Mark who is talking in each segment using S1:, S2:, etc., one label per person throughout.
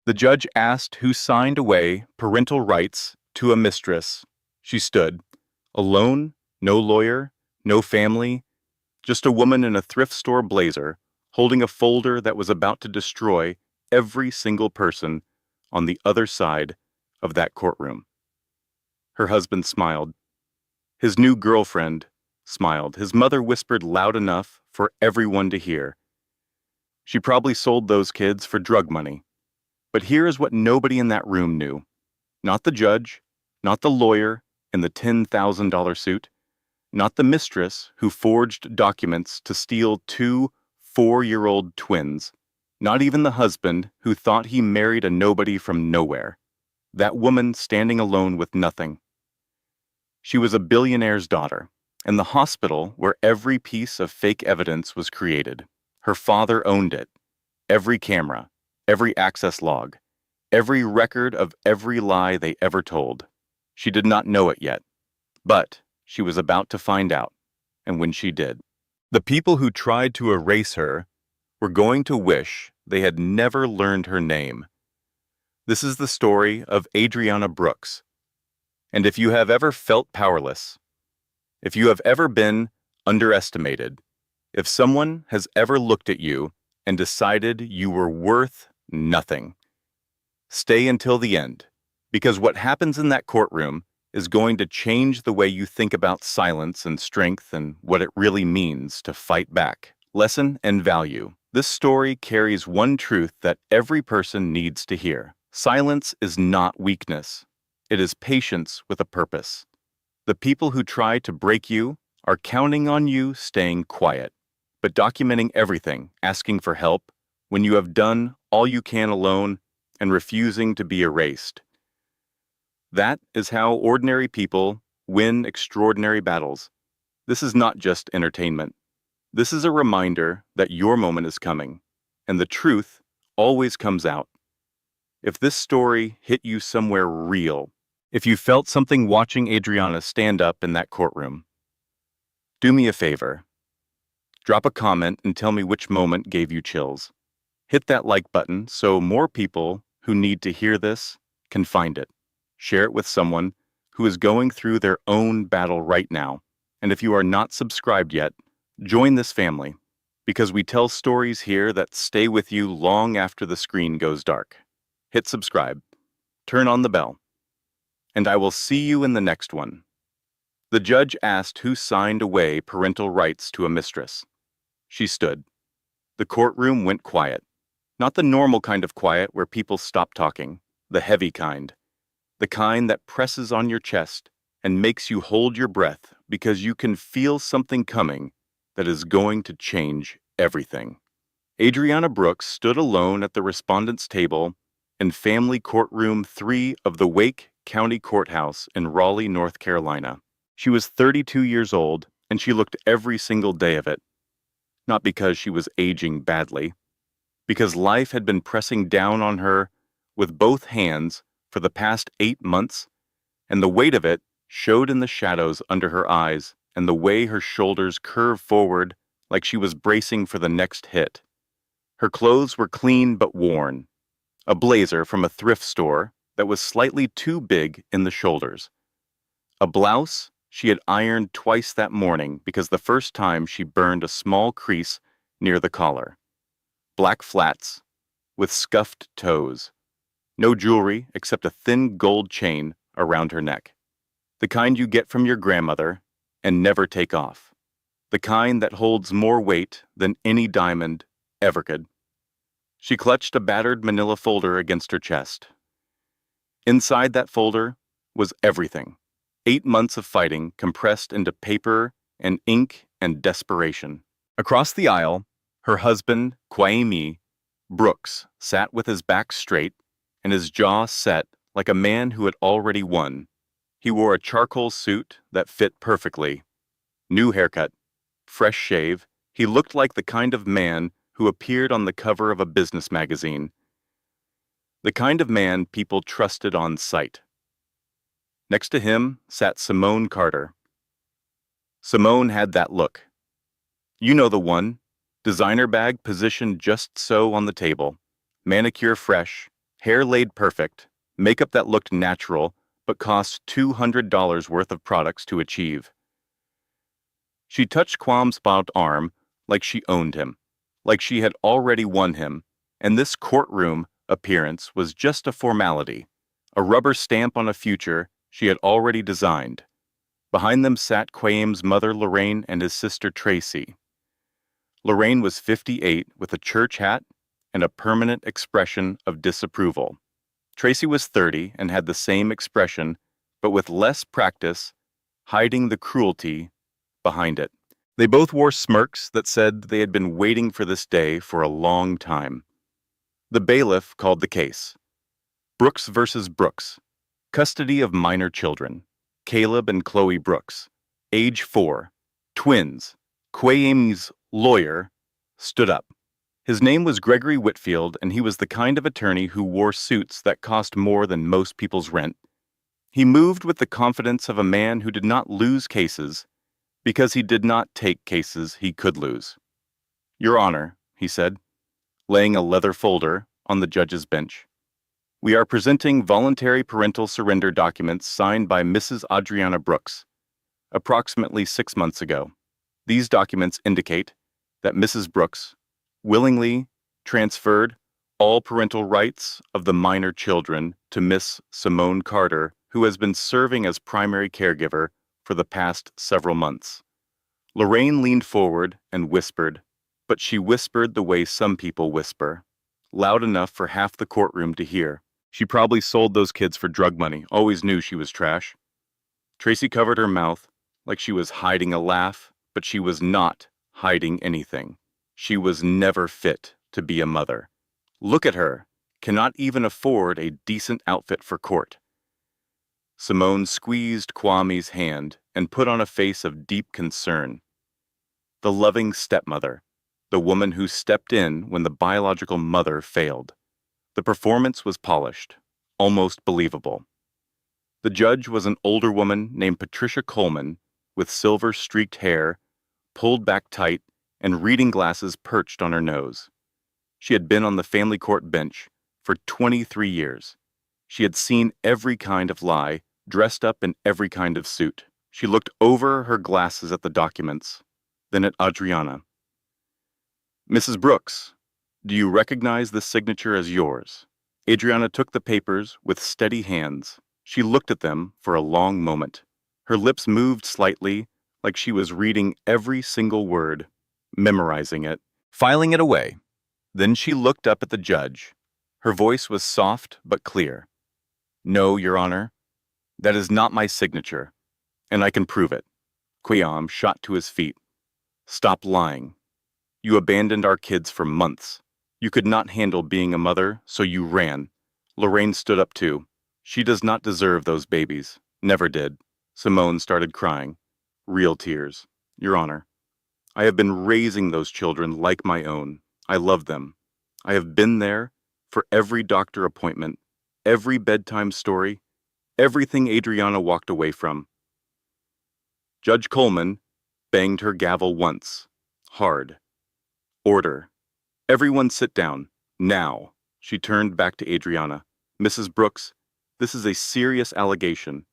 S1: The judge asked who signed away parental rights to a mistress. She stood, alone, no lawyer, no family, just a woman in a thrift store blazer, holding a folder that was about to destroy every single person on the other side of that courtroom. Her husband smiled. His new girlfriend smiled. His mother whispered loud enough for everyone to hear. She probably sold those kids for drug money. But here is what nobody in that room knew. Not the judge, not the lawyer in the $10,000 suit, not the mistress who forged documents to steal two 4-year-old twins, not even the husband who thought he married a nobody from nowhere. That woman standing alone with nothing. She was a billionaire's daughter, and the hospital where every piece of fake evidence was created. Her father owned it. Every camera, every access log, every record of every lie they ever told. She did not know it yet, but she was about to find out, and when she did, the people who tried to erase her were going to wish they had never learned her name. This is the story of Adriana Brooks. And if you have ever felt powerless, if you have ever been underestimated, if someone has ever looked at you and decided you were worth nothing, stay until the end, because what happens in that courtroom is going to change the way you think about silence and strength and what it really means to fight back. Lesson and value. This story carries one truth that every person needs to hear. Silence is not weakness. It is patience with a purpose. The people who try to break you are counting on you staying quiet, but documenting everything, asking for help, when you have done all you can alone and refusing to be erased. That is how ordinary people win extraordinary battles. This is not just entertainment. This is a reminder that your moment is coming, and the truth always comes out. If this story hit you somewhere real, if you felt something watching Adriana stand up in that courtroom, do me a favor. Drop a comment and tell me which moment gave you chills. Hit that like button so more people who need to hear this can find it. Share it with someone who is going through their own battle right now. And if you are not subscribed yet, join this family, because we tell stories here that stay with you long after the screen goes dark. Hit subscribe, turn on the bell, and I will see you in the next one. The judge asked who signed away parental rights to a mistress. She stood. The courtroom went quiet. Not the normal kind of quiet where people stop talking, the heavy kind. The kind that presses on your chest and makes you hold your breath because you can feel something coming that is going to change everything. Adriana Brooks stood alone at the respondent's table in Family Courtroom 3 of the Wake County Courthouse in Raleigh, North Carolina. She was 32 years old, and she looked every single day of it. Not because she was aging badly, because life had been pressing down on her with both hands for the past 8 months, and the weight of it showed in the shadows under her eyes and the way her shoulders curved forward like she was bracing for the next hit. Her clothes were clean but worn, a blazer from a thrift store that was slightly too big in the shoulders, a blouse she had ironed twice that morning because the first time she burned a small crease near the collar, black flats with scuffed toes, no jewelry except a thin gold chain around her neck, the kind you get from your grandmother and never take off, the kind that holds more weight than any diamond ever could. She clutched a battered manila folder against her chest. Inside that folder was everything. 8 months of fighting compressed into paper and ink and desperation. Across the aisle, her husband, Kwame Brooks, sat with his back straight and his jaw set like a man who had already won. He wore a charcoal suit that fit perfectly. New haircut, fresh shave, he looked like the kind of man who appeared on the cover of a business magazine. The kind of man people trusted on sight. Next to him sat Simone Carter. Simone had that look. You know the one. Designer bag positioned just so on the table. Manicure fresh, Hair laid perfect, makeup that looked natural, but cost $200 worth of products to achieve. She touched Quam's bowed arm like she owned him, like she had already won him, and this courtroom appearance was just a formality, a rubber stamp on a future she had already designed. Behind them sat Quam's mother Lorraine and his sister Tracy. Lorraine was 58 with a church hat and a permanent expression of disapproval. Tracy was 30 and had the same expression, but with less practice, hiding the cruelty behind it. They both wore smirks that said they had been waiting for this day for a long time. The bailiff called the case. Brooks versus Brooks. Custody of minor children. Caleb and Chloe Brooks. Age 4. Twins. Quayam's lawyer stood up. His name was Gregory Whitfield, and he was the kind of attorney who wore suits that cost more than most people's rent. He moved with the confidence of a man who did not lose cases because he did not take cases he could lose. Your Honor, he said, laying a leather folder on the judge's bench. We are presenting voluntary parental surrender documents signed by Mrs. Adriana Brooks, approximately 6 months ago. These documents indicate that Mrs. Brooks willingly transferred all parental rights of the minor children to Miss Simone Carter, who has been serving as primary caregiver for the past several months. Lorraine leaned forward and whispered, but she whispered the way some people whisper, loud enough for half the courtroom to hear. She probably sold those kids for drug money, always knew she was trash. Tracy covered her mouth like she was hiding a laugh, but she was not hiding anything. She was never fit to be a mother. Look at her, cannot even afford a decent outfit for court. Simone squeezed Kwame's hand and put on a face of deep concern. The loving stepmother, the woman who stepped in when the biological mother failed. The performance was polished, almost believable. The judge was an older woman named Patricia Coleman, with silver-streaked hair, pulled back tight, and reading glasses perched on her nose. She had been on the family court bench for 23 years. She had seen every kind of lie, dressed up in every kind of suit. She looked over her glasses at the documents, then at Adriana. Mrs. Brooks, do you recognize this signature as yours? Adriana took the papers with steady hands. She looked at them for a long moment. Her lips moved slightly, like she was reading every single word, memorizing it, filing it away. Then she looked up at the judge. Her voice was soft but clear. No, Your Honor, that is not my signature, and I can prove it. Quayam shot to his feet. Stop lying. You abandoned our kids for months. You could not handle being a mother, so you ran. Lorraine stood up too. She does not deserve those babies. Never did. Simone started crying. Real tears. Your Honor, I have been raising those children like my own. I love them. I have been there for every doctor appointment, every bedtime story, everything Adriana walked away from. Judge Coleman banged her gavel once, hard. Order. Everyone sit down, now. She turned back to Adriana. Mrs. Brooks, this is a serious allegation.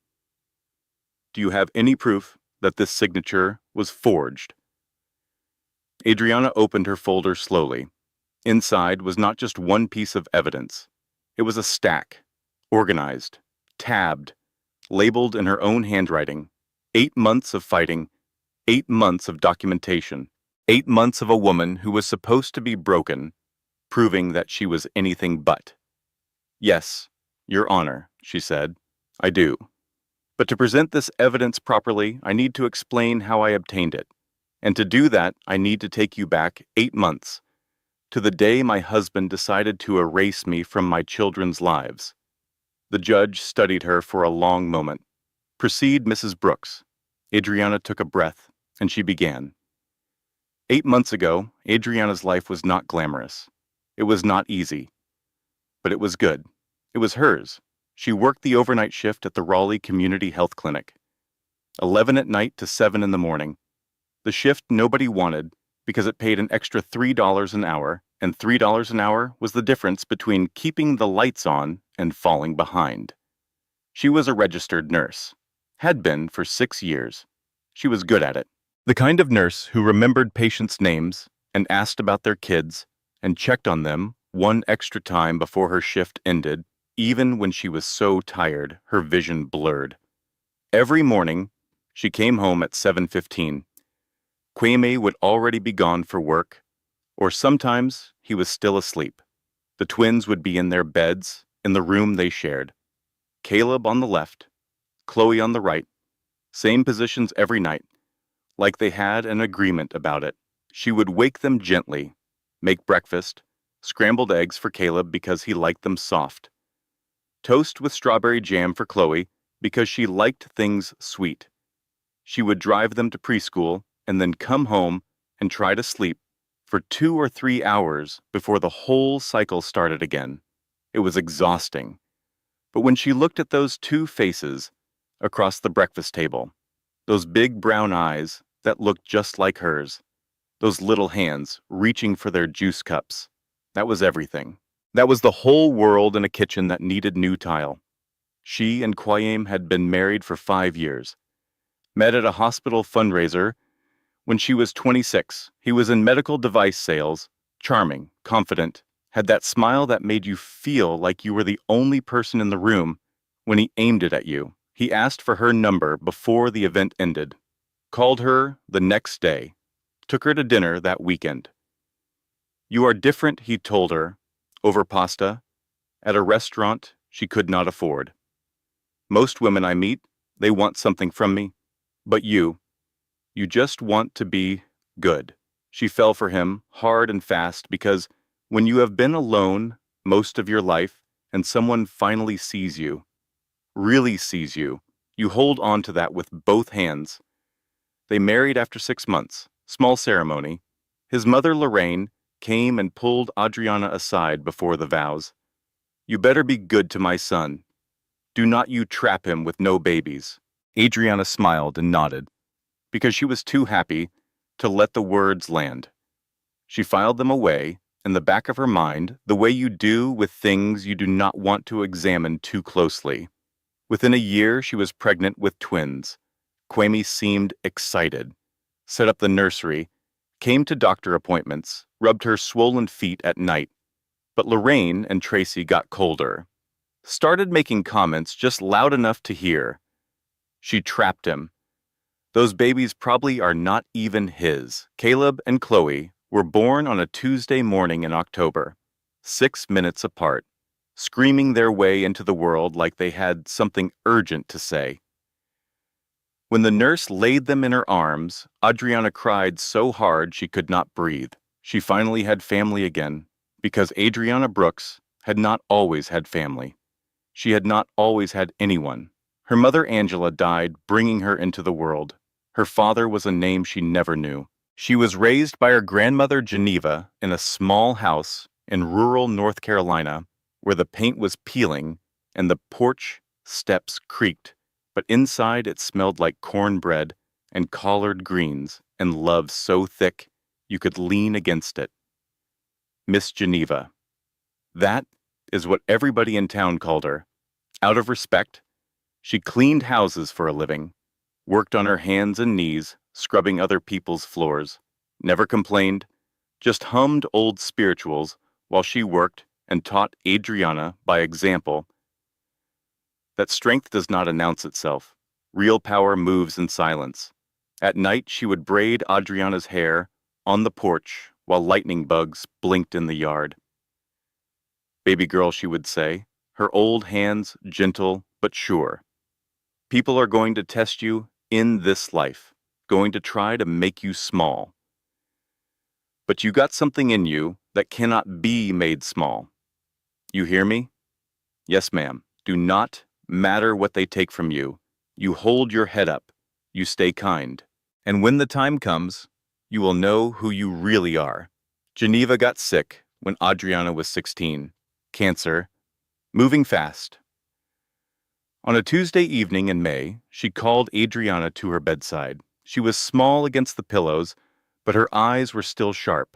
S1: Do you have any proof that this signature was forged? Adriana opened her folder slowly. Inside was not just one piece of evidence. It was a stack, organized, tabbed, labeled in her own handwriting. 8 months of fighting, 8 months of documentation, 8 months of a woman who was supposed to be broken, proving that she was anything but. Yes, Your Honor, she said, I do. But to present this evidence properly, I need to explain how I obtained it. And to do that, I need to take you back 8 months, to the day my husband decided to erase me from my children's lives. The judge studied her for a long moment. Proceed, Mrs. Brooks. Adriana took a breath, and she began. 8 months ago, Adriana's life was not glamorous. It was not easy. But it was good. It was hers. She worked the overnight shift at the Raleigh Community Health Clinic. 11 at night to 7 in the morning. The shift nobody wanted because it paid an extra $3 an hour and $3 an hour was the difference between keeping the lights on and falling behind. She was a registered nurse, had been for 6 years. She was good at it. The kind of nurse who remembered patients' names and asked about their kids and checked on them one extra time before her shift ended, even when she was so tired her vision blurred. Every morning, she came home at 7:15. Kwame would already be gone for work, or sometimes he was still asleep. The twins would be in their beds in the room they shared. Caleb on the left, Chloe on the right, same positions every night, like they had an agreement about it. She would wake them gently, make breakfast, scrambled eggs for Caleb because he liked them soft, toast with strawberry jam for Chloe because she liked things sweet. She would drive them to preschool and then come home and try to sleep for 2 or 3 hours before the whole cycle started again. It was exhausting. But when she looked at those two faces across the breakfast table, those big brown eyes that looked just like hers, those little hands reaching for their juice cups, that was everything. That was the whole world in a kitchen that needed new tile. She and Kwame had been married for 5 years, met at a hospital fundraiser when she was 26. He was in medical device sales, charming, confident, had that smile that made you feel like you were the only person in the room when he aimed it at you. He asked for her number before the event ended, called her the next day, took her to dinner that weekend. You are different, he told her, over pasta, at a restaurant she could not afford. Most women I meet, they want something from me, but you just want to be good. She fell for him hard and fast because when you have been alone most of your life and someone finally sees you, really sees you, you hold on to that with both hands. They married after 6 months, small ceremony. His mother, Lorraine, came and pulled Adriana aside before the vows. You better be good to my son. Do not you trap him with no babies. Adriana smiled and nodded, because she was too happy to let the words land. She filed them away in the back of her mind, the way you do with things you do not want to examine too closely. Within a year, she was pregnant with twins. Kwame seemed excited, set up the nursery, came to doctor appointments, rubbed her swollen feet at night. But Lorraine and Tracy got colder, started making comments just loud enough to hear. She trapped him. Those babies probably are not even his. Caleb and Chloe were born on a Tuesday morning in October, 6 minutes apart, screaming their way into the world like they had something urgent to say. When the nurse laid them in her arms, Adriana cried so hard she could not breathe. She finally had family again, because Adriana Brooks had not always had family. She had not always had anyone. Her mother Angela died bringing her into the world. Her father was a name she never knew. She was raised by her grandmother Geneva in a small house in rural North Carolina where the paint was peeling and the porch steps creaked, but inside it smelled like cornbread and collard greens and love so thick you could lean against it. Miss Geneva. That is what everybody in town called her. Out of respect, she cleaned houses for a living, worked on her hands and knees, scrubbing other people's floors, never complained, just hummed old spirituals while she worked and taught Adriana by example that strength does not announce itself. Real power moves in silence. At night, she would braid Adriana's hair on the porch while lightning bugs blinked in the yard. Baby girl, she would say, her old hands gentle but sure. People are going to test you in this life, going to try to make you small. But you got something in you that cannot be made small. You hear me? Yes, ma'am. Do not matter what they take from you. You hold your head up. You stay kind. And when the time comes, you will know who you really are. Geneva got sick when Adriana was 16. Cancer. Moving fast. On a Tuesday evening in May, she called Adriana to her bedside. She was small against the pillows, but her eyes were still sharp.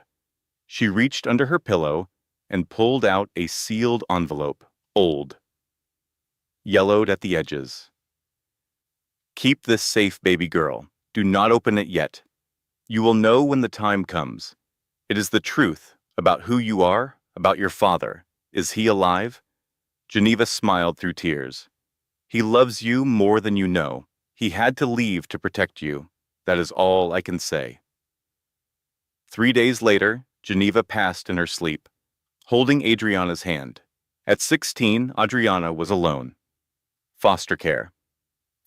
S1: She reached under her pillow and pulled out a sealed envelope, old, yellowed at the edges. Keep this safe, baby girl. Do not open it yet. You will know when the time comes. It is the truth about who you are, about your father. Is he alive? Geneva smiled through tears. He loves you more than you know. He had to leave to protect you. That is all I can say. 3 days later, Geneva passed in her sleep, holding Adriana's hand. At 16, Adriana was alone. Foster care.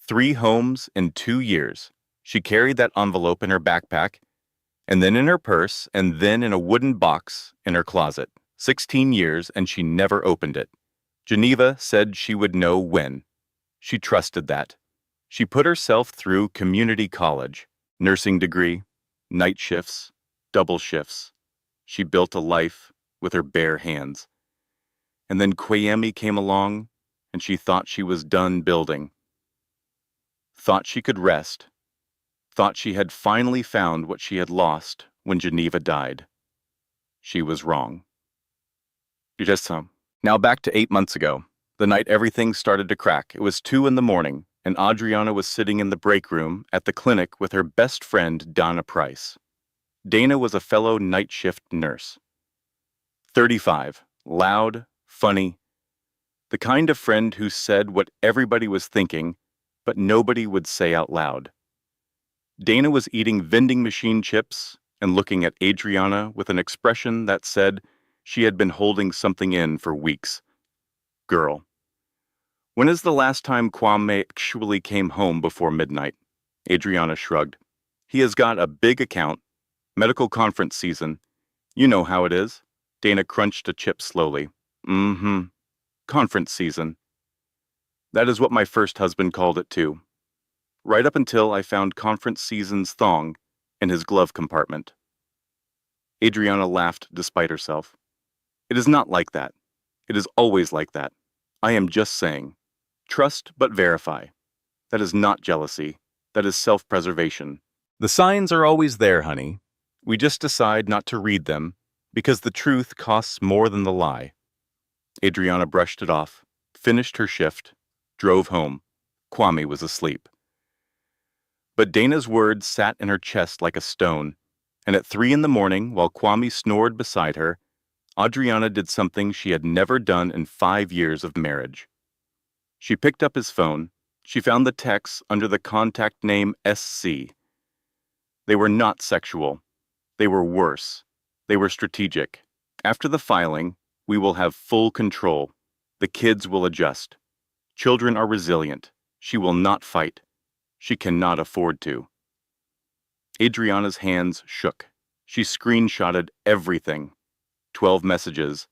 S1: 3 homes in 2 years. She carried that envelope in her backpack, and then in her purse, and then in a wooden box in her closet. 16 years, and she never opened it. Geneva said she would know when. She trusted that. She put herself through community college, nursing degree, night shifts, double shifts. She built a life with her bare hands. And then Kwame came along, and she thought she was done building. Thought she could rest. Thought she had finally found what she had lost when Geneva died. She was wrong. Now back to 8 months ago, the night everything started to crack. It was 2 a.m, and Adriana was sitting in the break room at the clinic with her best friend, Donna Price. Dana was a fellow night shift nurse. 35, loud, funny, the kind of friend who said what everybody was thinking, but nobody would say out loud. Dana was eating vending machine chips and looking at Adriana with an expression that said she had been holding something in for weeks. Girl. When is the last time Kwame actually came home before midnight? Adriana shrugged. He has got a big account. Medical conference season. You know how it is. Dana crunched a chip slowly. Mm-hmm. Conference season. That is what my first husband called it too. Right up until I found conference season's thong in his glove compartment. Adriana laughed despite herself. It is not like that. It is always like that. I am just saying. Trust but verify. That is not jealousy. That is self-preservation. The signs are always there, honey. We just decide not to read them because the truth costs more than the lie. Adriana brushed it off, finished her shift, drove home. Kwame was asleep. But Dana's words sat in her chest like a stone, and at 3 a.m, while Kwame snored beside her, Adriana did something she had never done in 5 years of marriage. She picked up his phone. She found the texts under the contact name SC. They were not sexual. They were worse. They were strategic. After the filing, we will have full control. The kids will adjust. Children are resilient. She will not fight. She cannot afford to. Adriana's hands shook. She screenshotted everything. 12 messages.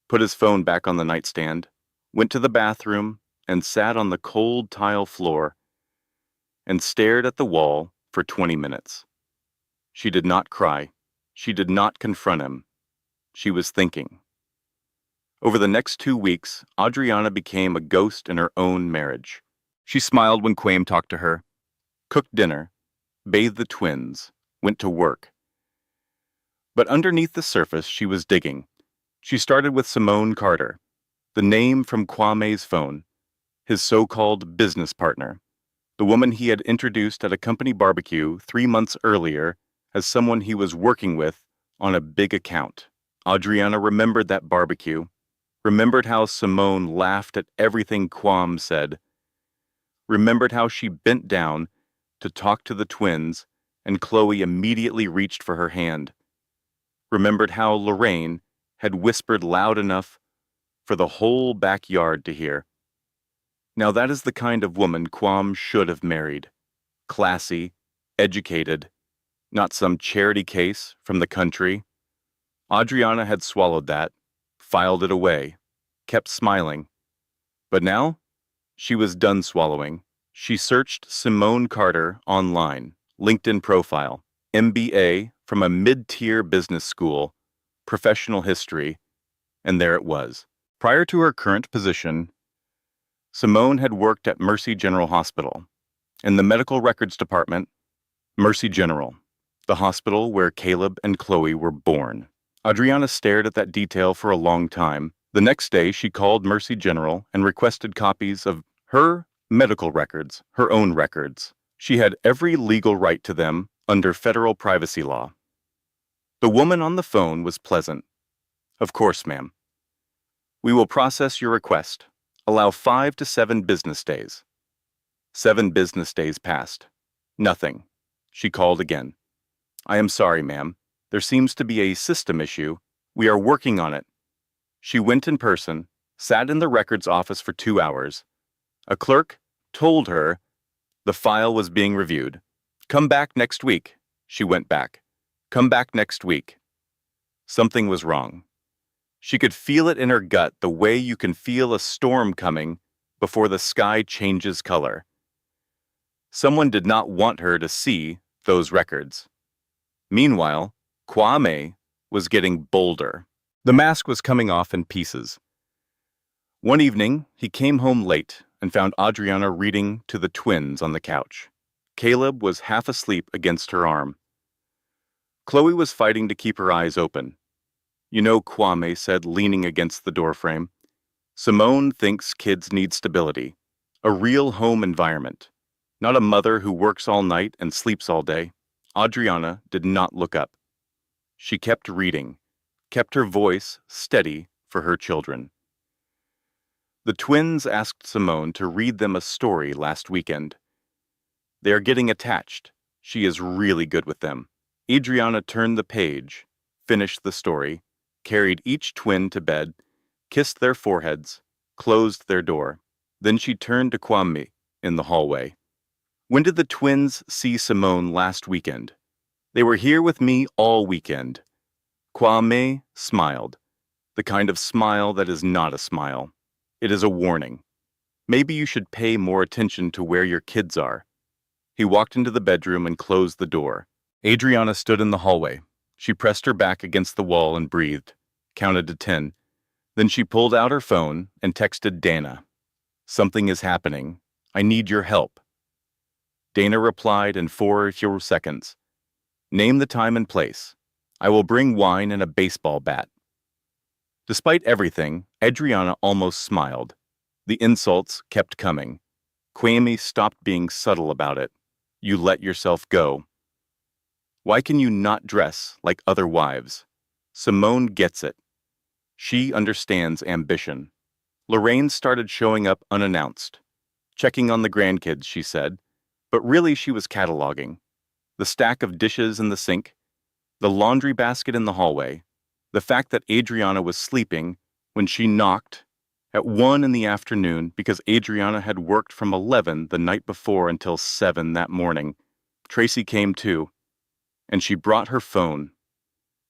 S1: Put his phone back on the nightstand. Went to the bathroom and sat on the cold tile floor and stared at the wall for 20 minutes. She did not cry. She did not confront him. She was thinking. Over the next 2 weeks, Adriana became a ghost in her own marriage. She smiled when Kwame talked to her, cooked dinner, bathed the twins, went to work. But underneath the surface, she was digging. She started with Simone Carter, the name from Kwame's phone, his so-called business partner, the woman he had introduced at a company barbecue 3 months earlier as someone he was working with on a big account. Adriana remembered that barbecue, remembered how Simone laughed at everything Kwame said, remembered how she bent down to talk to the twins and Chloe immediately reached for her hand, remembered how Lorraine had whispered loud enough for the whole backyard to hear. Now that is the kind of woman Kwame should have married. Classy, educated, not some charity case from the country. Adriana had swallowed that, filed it away, kept smiling. But now, she was done swallowing. She searched Simone Carter online, LinkedIn profile, MBA from a mid-tier business school, professional history, and there it was. Prior to her current position, Simone had worked at Mercy General Hospital. In the medical records department, Mercy General, the hospital where Caleb and Chloe were born. Adriana stared at that detail for a long time. The next day, she called Mercy General and requested copies of her medical records, her own records. She had every legal right to them under federal privacy law. The woman on the phone was pleasant. Of course, ma'am. We will process your request. Allow 5 to 7 business days. 7 business days passed. Nothing. She called again. I am sorry, ma'am. There seems to be a system issue. We are working on it. She went in person, sat in the records office for 2 hours. A clerk told her the file was being reviewed. Come back next week. She went back. Come back next week. Something was wrong. She could feel it in her gut the way you can feel a storm coming before the sky changes color. Someone did not want her to see those records. Meanwhile, Kwame was getting bolder. The mask was coming off in pieces. One evening, he came home late and found Adriana reading to the twins on the couch. Caleb was half asleep against her arm. Chloe was fighting to keep her eyes open. You know, Kwame said, leaning against the doorframe, Simone thinks kids need stability, a real home environment, not a mother who works all night and sleeps all day. Adriana did not look up. She kept reading, kept her voice steady for her children. The twins asked Simone to read them a story last weekend. They are getting attached. She is really good with them. Adriana turned the page, finished the story, carried each twin to bed, kissed their foreheads, closed their door. Then she turned to Kwame in the hallway. When did the twins see Simone last weekend? They were here with me all weekend. Kwame smiled, the kind of smile that is not a smile. It is a warning. Maybe you should pay more attention to where your kids are. He walked into the bedroom and closed the door. Adriana stood in the hallway. She pressed her back against the wall and breathed, counted to 10. Then she pulled out her phone and texted Dana. Something is happening. I need your help. Dana replied in 4 fewer seconds. Name the time and place. I will bring wine and a baseball bat. Despite everything, Adriana almost smiled. The insults kept coming. Kwame stopped being subtle about it. You let yourself go. Why can you not dress like other wives? Simone gets it. She understands ambition. Lorraine started showing up unannounced. Checking on the grandkids, she said, but really she was cataloging. The stack of dishes in the sink, the laundry basket in the hallway, the fact that Adriana was sleeping when she knocked at 1 in the afternoon because Adriana had worked from 11 the night before until 7 that morning. Tracy came too, and she brought her phone.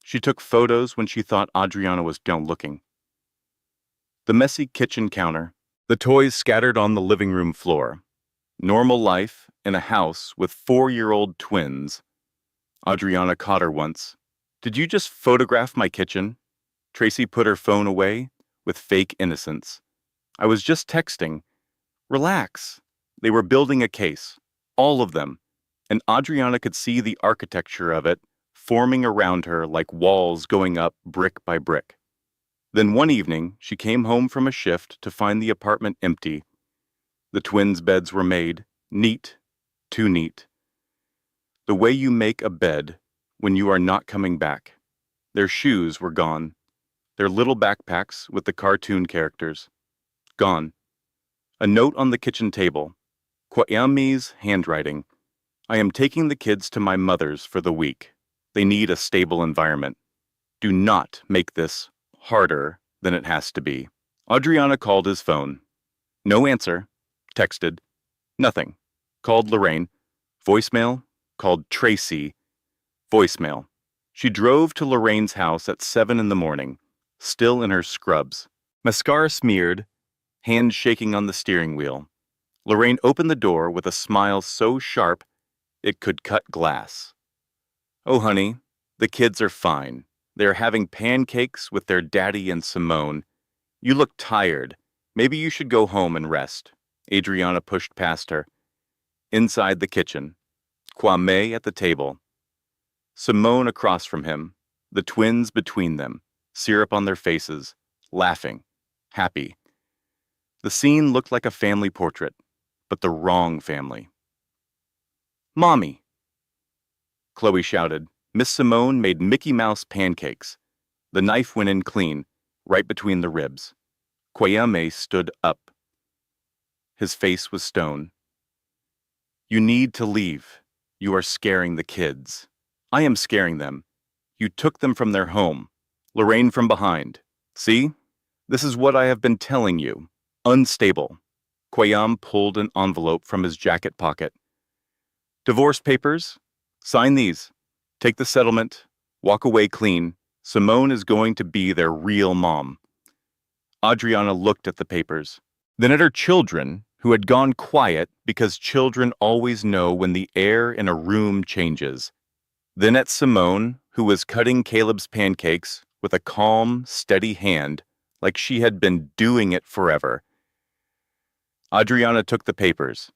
S1: She took photos when she thought Adriana was down looking. The messy kitchen counter, the toys scattered on the living room floor. Normal life in a house with 4-year-old twins. Adriana caught her once. Did you just photograph my kitchen? Tracy put her phone away with fake innocence. I was just texting. Relax. They were building a case. All of them. And Adriana could see the architecture of it forming around her like walls going up brick by brick. Then one evening, she came home from a shift to find the apartment empty. The twins' beds were made, neat, too neat. The way you make a bed when you are not coming back. Their shoes were gone. Their little backpacks with the cartoon characters. Gone. A note on the kitchen table. Kwame's handwriting. I am taking the kids to my mother's for the week. They need a stable environment. Do not make this harder than it has to be. Adriana called his phone. No answer. Texted. Nothing. Called Lorraine. Voicemail. Called Tracy. Voicemail. She drove to Lorraine's house at 7 in the morning, still in her scrubs. Mascara smeared, hands shaking on the steering wheel. Lorraine opened the door with a smile so sharp it could cut glass. Oh, honey, the kids are fine. They're having pancakes with their daddy and Simone. You look tired. Maybe you should go home and rest. Adriana pushed past her. Inside the kitchen. Kwame at the table. Simone across from him, the twins between them, syrup on their faces, laughing, happy. The scene looked like a family portrait, but the wrong family. "Mommy!" Chloe shouted. Miss Simone made Mickey Mouse pancakes. The knife went in clean, right between the ribs. Kwame stood up. His face was stone. "You need to leave. You are scaring the kids." "I am scaring them. You took them from their home. Lorraine from behind. See? This is what I have been telling you. Unstable." Kwame pulled an envelope from his jacket pocket. "Divorce papers? Sign these. Take the settlement. Walk away clean. Simone is going to be their real mom." Adriana looked at the papers, then at her children, who had gone quiet because children always know when the air in a room changes. Then at Simone, who was cutting Caleb's pancakes with a calm, steady hand, like she had been doing it forever. Adriana took the papers.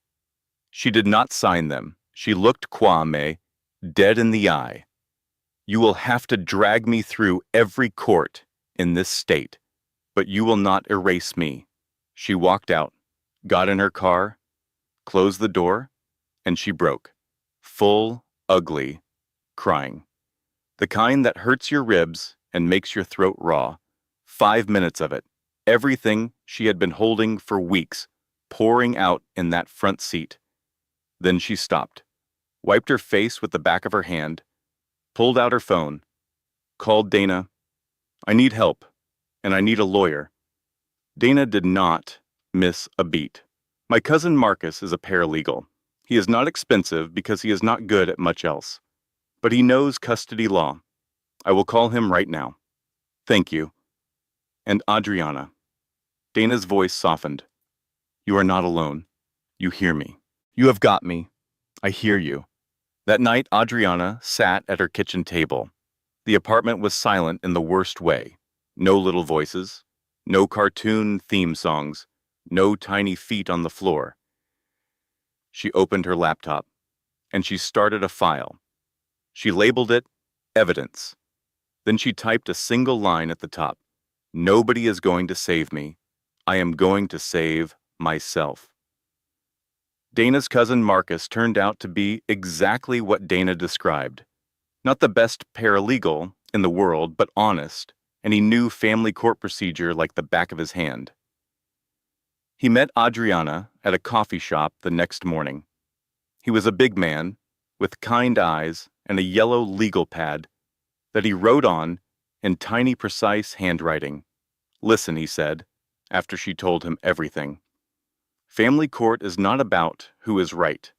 S1: She did not sign them. She looked Kwame dead in the eye. "You will have to drag me through every court in this state, but you will not erase me." She walked out, got in her car, closed the door, and she broke. Full, ugly, crying. The kind that hurts your ribs and makes your throat raw. 5 minutes of it. Everything she had been holding for weeks, pouring out in that front seat. Then she stopped, wiped her face with the back of her hand, pulled out her phone, called Dana. "I need help, and I need a lawyer." Dana did not miss a beat. "My cousin Marcus is a paralegal. He is not expensive because he is not good at much else. But he knows custody law. I will call him right now." "Thank you." "And Adriana." Dana's voice softened. "You are not alone. You hear me. You have got me. I hear you." That night, Adriana sat at her kitchen table. The apartment was silent in the worst way. No little voices, no cartoon theme songs, no tiny feet on the floor. She opened her laptop, and she started a file. She labeled it Evidence. Then she typed a single line at the top. "Nobody is going to save me. I am going to save myself." Dana's cousin Marcus turned out to be exactly what Dana described. Not the best paralegal in the world, but honest, and he knew family court procedure like the back of his hand. He met Adriana at a coffee shop the next morning. He was a big man, with kind eyes and a yellow legal pad that he wrote on in tiny, precise handwriting. "Listen," he said, after she told him everything. "Family court is not about who is right.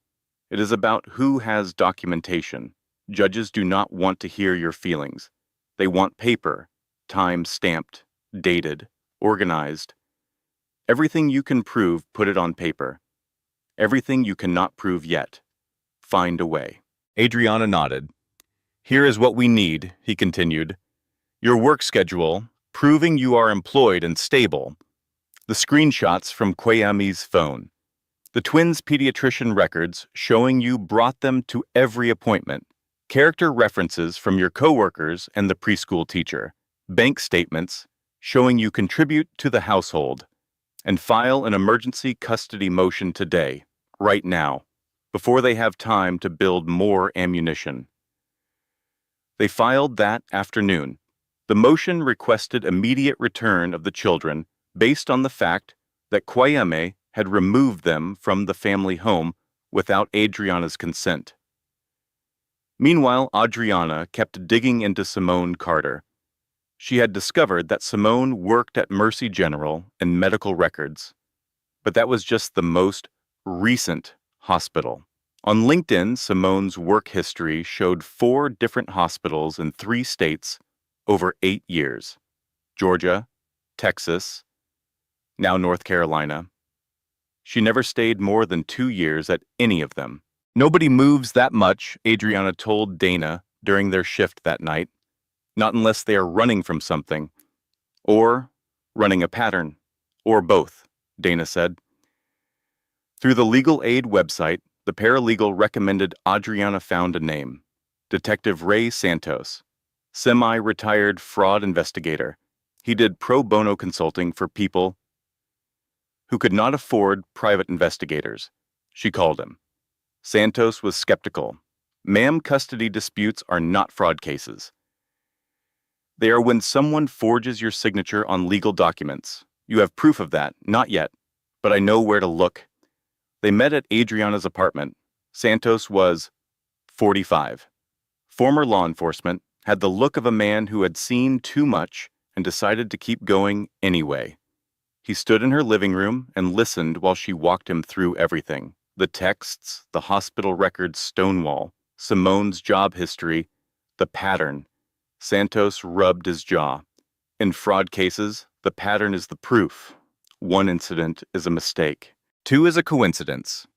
S1: It is about who has documentation. Judges do not want to hear your feelings. They want paper, time-stamped, dated, organized. Everything you can prove, put it on paper. Everything you cannot prove yet, find a way." Adriana nodded. "Here is what we need," he continued. "Your work schedule, proving you are employed and stable. The screenshots from Kwame's phone. The twins' pediatrician records showing you brought them to every appointment. Character references from your coworkers and the preschool teacher. Bank statements showing you contribute to the household. And file an emergency custody motion today, right now, before they have time to build more ammunition." They filed that afternoon. The motion requested immediate return of the children based on the fact that Kwame had removed them from the family home without Adriana's consent. Meanwhile, Adriana kept digging into Simone Carter. She had discovered that Simone worked at Mercy General and medical records, but that was just the most recent hospital. On LinkedIn, Simone's work history showed 4 different hospitals in 3 states over 8 years: Georgia, Texas, now North Carolina. She never stayed more than 2 years at any of them. "Nobody moves that much," Adriana told Dana during their shift that night. "Not unless they are running from something. Or running a pattern. Or both," Dana said. Through the legal aid website, the paralegal recommended Adriana found a name: Detective Ray Santos. Semi-retired fraud investigator. He did pro bono consulting for people who could not afford private investigators. She called him. Santos was skeptical. Ma'am, custody disputes are not fraud cases. They are when someone forges your signature on legal documents. You have proof of that, not yet, but I know where to look. They met at Adriana's apartment. Santos was 45. Former law enforcement, had the look of a man who had seen too much and decided to keep going anyway. He stood in her living room and listened while she walked him through everything. The texts, the hospital records stonewall, Simone's job history, the pattern. Santos rubbed his jaw. In fraud cases, the pattern is the proof. 1 incident is a mistake. 2 is a coincidence.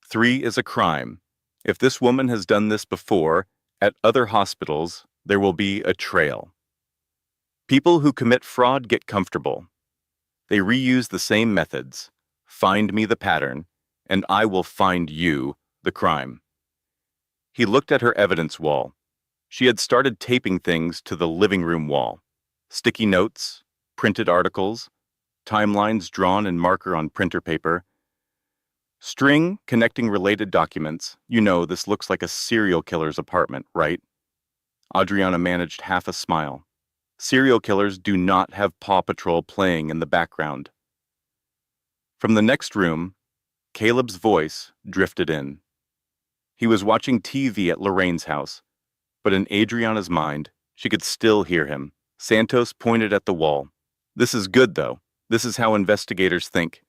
S1: 3 is a crime. If this woman has done this before, at other hospitals, there will be a trail. People who commit fraud get comfortable. They reuse the same methods. Find me the pattern, and I will find you the crime. He looked at her evidence wall. She had started taping things to the living room wall. Sticky notes, printed articles, timelines drawn in marker on printer paper, string connecting related documents. You know, this looks like a serial killer's apartment, right? Adriana managed half a smile. Serial killers do not have Paw Patrol playing in the background. From the next room, Caleb's voice drifted in. He was watching TV at Lorraine's house, but in Adriana's mind, she could still hear him. Santos pointed at the wall. This is good, though. This is how investigators think.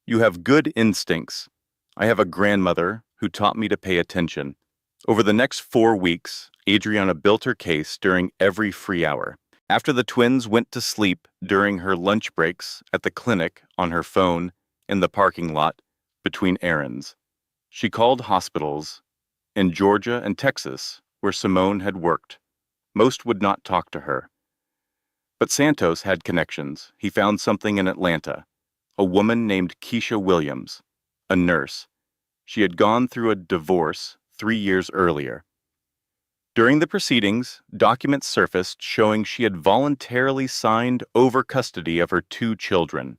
S1: You have good instincts. I have a grandmother who taught me to pay attention. Over the next 4 weeks, Adriana built her case during every free hour. After the twins went to sleep during her lunch breaks at the clinic on her phone in the parking lot between errands, she called hospitals in Georgia and Texas where Simone had worked. Most would not talk to her. But Santos had connections. He found something in Atlanta. A woman named Keisha Williams, a nurse. She had gone through a divorce 3 years earlier. During the proceedings, documents surfaced showing she had voluntarily signed over custody of her 2 children.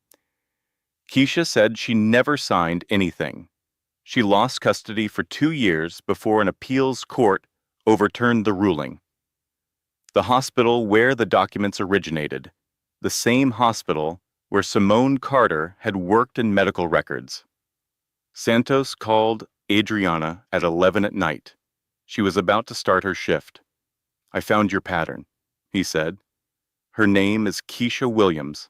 S1: Keisha said she never signed anything. She lost custody for 2 years before an appeals court overturned the ruling. The hospital where the documents originated, the same hospital where Simone Carter had worked in medical records. Santos called Adriana at 11 at night. She was about to start her shift. I found your pattern, he said. Her name is Keisha Williams.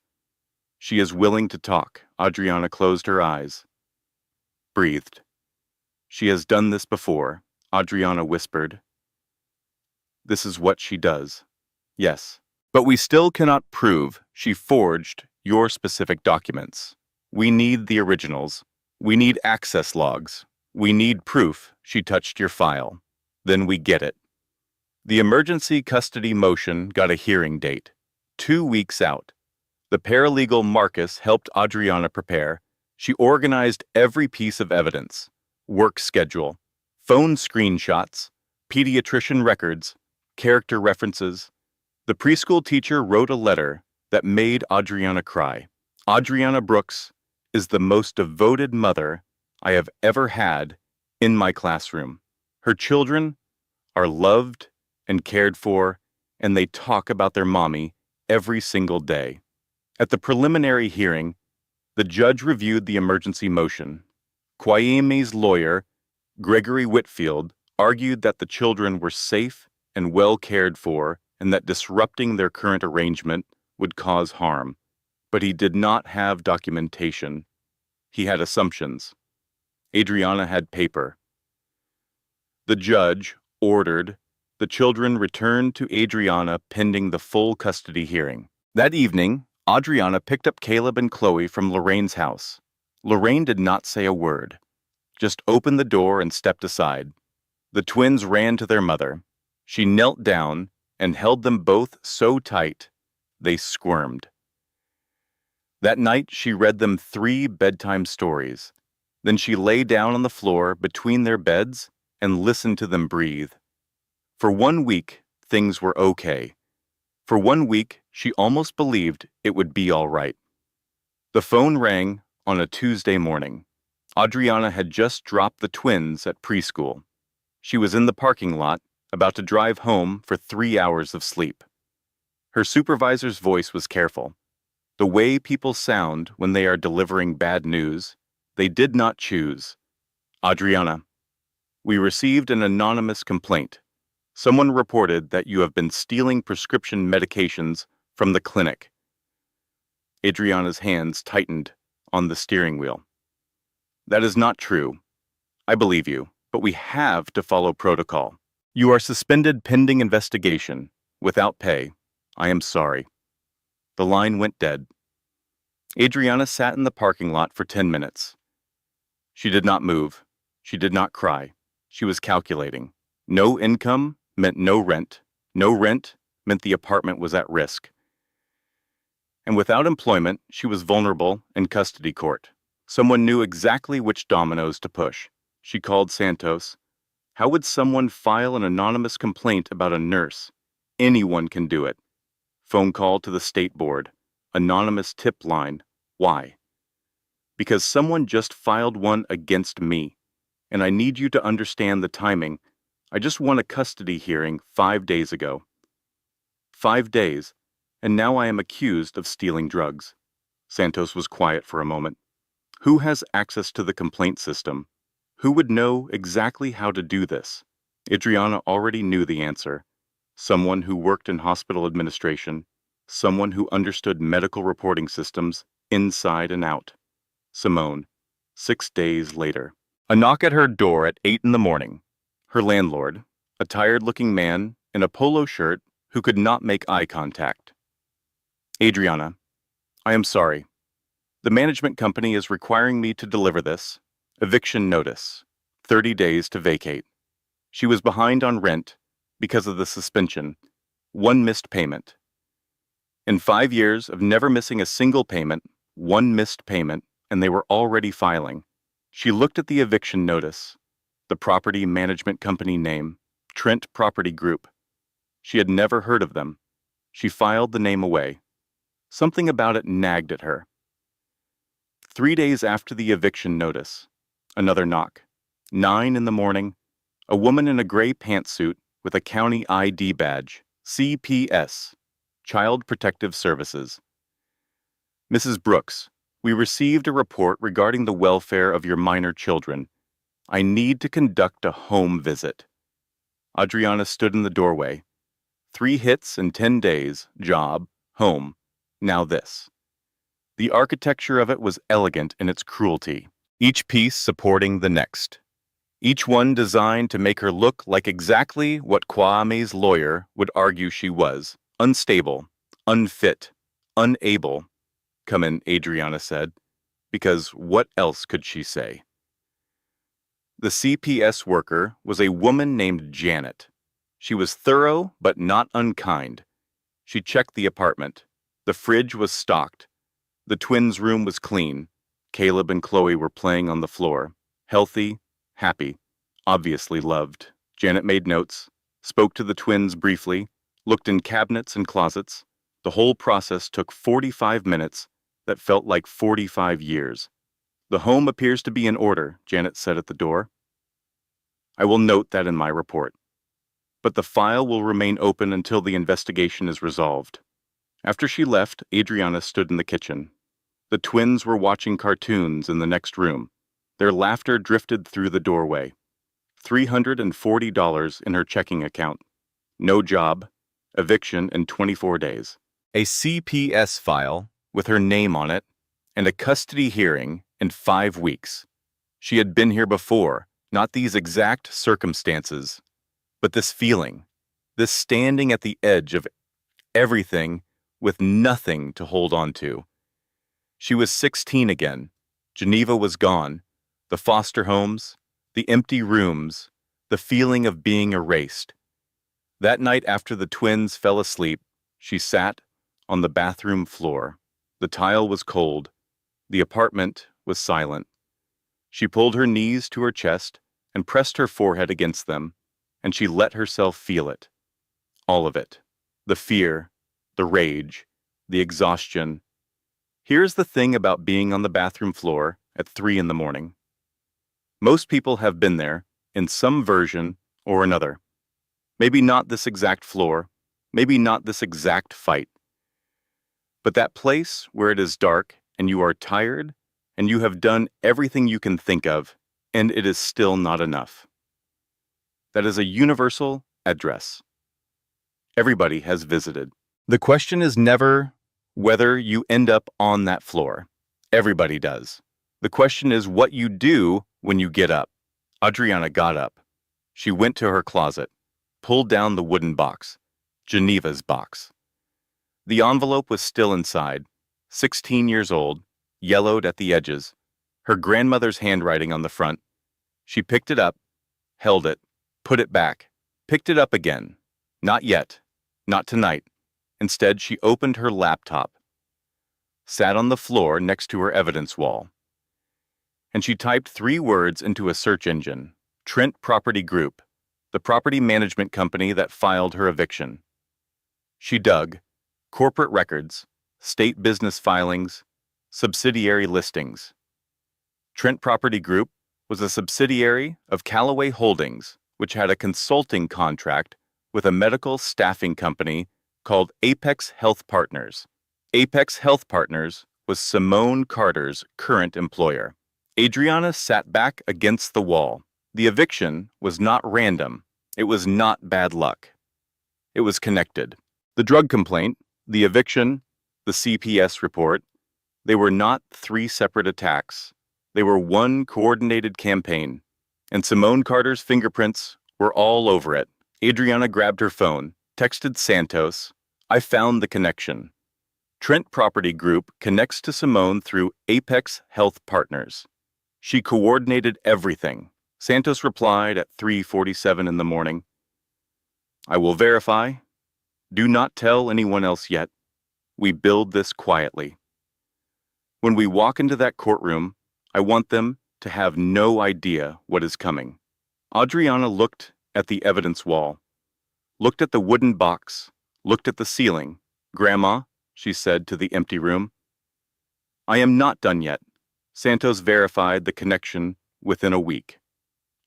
S1: She is willing to talk. Adriana closed her eyes. Breathed. She has done this before, Adriana whispered. This is what she does. Yes. But we still cannot prove she forged your specific documents. We need the originals. We need access logs. We need proof she touched your file. Then we get it. The emergency custody motion got a hearing date, 2 weeks out. The paralegal Marcus helped Adriana prepare. She organized every piece of evidence, work schedule, phone screenshots, pediatrician records, character references. The preschool teacher wrote a letter that made Adriana cry. Adriana Brooks is the most devoted mother I have ever had in my classroom. Her children are loved and cared for, and they talk about their mommy every single day. At the preliminary hearing, the judge reviewed the emergency motion. Kwame's lawyer, Gregory Whitfield, argued that the children were safe and well cared for and that disrupting their current arrangement would cause harm. But he did not have documentation. He had assumptions. Adriana had paper. The judge ordered the children returned to Adriana pending the full custody hearing. That evening, Adriana picked up Caleb and Chloe from Lorraine's house. Lorraine did not say a word, just opened the door and stepped aside. The twins ran to their mother. She knelt down and held them both so tight they squirmed. That night, she read them 3 bedtime stories. Then she lay down on the floor between their beds and listened to them breathe. For 1 week, things were okay. For 1 week, she almost believed it would be all right. The phone rang on a Tuesday morning. Adriana had just dropped the twins at preschool. She was in the parking lot, about to drive home for 3 hours of sleep. Her supervisor's voice was careful. The way people sound when they are delivering bad news, they did not choose. Adriana, we received an anonymous complaint. Someone reported that you have been stealing prescription medications from the clinic. Adriana's hands tightened on the steering wheel. That is not true. I believe you, but we have to follow protocol. You are suspended pending investigation, without pay. I am sorry. The line went dead. Adriana sat in the parking lot for 10 minutes. She did not move. She did not cry. She was calculating. No income meant no rent. No rent meant the apartment was at risk. And without employment, she was vulnerable in custody court. Someone knew exactly which dominoes to push. She called Santos. How would someone file an anonymous complaint about a nurse? Anyone can do it. Phone call to the state board. Anonymous tip line. Why? Because someone just filed one against me. And I need you to understand the timing. I just won a custody hearing 5 days ago. 5 days, and now I am accused of stealing drugs. Santos was quiet for a moment. Who has access to the complaint system? Who would know exactly how to do this? Adriana already knew the answer. Someone who worked in hospital administration, someone who understood medical reporting systems inside and out. Simone, 6 days later. A knock at her door at 8 in the morning. Her landlord, a tired-looking man in a polo shirt who could not make eye contact. Adriana, I am sorry. The management company is requiring me to deliver this. Eviction notice. 30 days to vacate. She was behind on rent because of the suspension. 1 missed payment. In 5 years of never missing a single payment, 1 missed payment, and they were already filing. She looked at the eviction notice. The property management company name, Trent Property Group. She had never heard of them. She filed the name away. Something about it nagged at her. 3 days after the eviction notice, another knock. 9 in the morning, a woman in a gray pantsuit with a county ID badge, CPS, Child Protective Services. Mrs. Brooks, we received a report regarding the welfare of your minor children. I need to conduct a home visit. Adriana stood in the doorway. 3 hits in 10 days, job, home, now this. The architecture of it was elegant in its cruelty, each piece supporting the next. Each one designed to make her look like exactly what Kwame's lawyer would argue she was, unstable, unfit, unable. Come in, Adriana said, because what else could she say? The CPS worker was a woman named Janet. She was thorough but not unkind. She checked the apartment. The fridge was stocked. The twins' room was clean. Caleb and Chloe were playing on the floor. Healthy, happy, obviously loved. Janet made notes, spoke to the twins briefly, looked in cabinets and closets. The whole process took 45 minutes that felt like 45 years. The home appears to be in order, Janet said at the door. I will note that in my report. But the file will remain open until the investigation is resolved. After she left, Adriana stood in the kitchen. The twins were watching cartoons in the next room. Their laughter drifted through the doorway. $340 in her checking account. No job. Eviction in 24 days. A CPS file with her name on it, and a custody hearing in 5 weeks. She had been here before, not these exact circumstances, but this feeling, this standing at the edge of everything with nothing to hold on to. She was 16 again. Geneva was gone. The foster homes, the empty rooms, the feeling of being erased. That night after the twins fell asleep, she sat on the bathroom floor. The tile was cold. The apartment was silent. She pulled her knees to her chest and pressed her forehead against them, and she let herself feel it. All of it. The fear, the rage, the exhaustion. Here's the thing about being on the bathroom floor at 3 in the morning. Most people have been there, in some version or another. Maybe not this exact floor, maybe not this exact fight. But that place where it is dark and you are tired and you have done everything you can think of, and it is still not enough. That is a universal address. Everybody has visited. The question is never whether you end up on that floor. Everybody does. The question is what you do when you get up. Adriana got up. She went to her closet, pulled down the wooden box, Geneva's box. The envelope was still inside, 16 years old, yellowed at the edges, her grandmother's handwriting on the front. She picked it up, held it, put it back, picked it up again. Not yet. Not tonight. Instead, she opened her laptop, sat on the floor next to her evidence wall, and she typed 3 words into a search engine: Trent Property Group, the property management company that filed her eviction. She dug corporate records, state business filings, subsidiary listings. Trent Property Group was a subsidiary of Callaway Holdings, which had a consulting contract with a medical staffing company called Apex Health Partners. Apex Health Partners was Simone Carter's current employer. Adriana sat back against the wall. The eviction was not random. It was not bad luck. It was connected. The drug complaint, the eviction, the CPS report, they were not 3 separate attacks. They were one coordinated campaign, and Simone Carter's fingerprints were all over it. Adriana grabbed her phone, texted Santos, "I found the connection. Trent Property Group connects to Simone through Apex Health Partners. She coordinated everything." Santos replied at 3:47 in the morning, "I will verify. Do not tell anyone else yet. We build this quietly. When we walk into that courtroom, I want them to have no idea what is coming." Adriana looked at the evidence wall, looked at the wooden box, looked at the ceiling. "Grandma," she said to the empty room, "I am not done yet." Santos verified the connection within a week.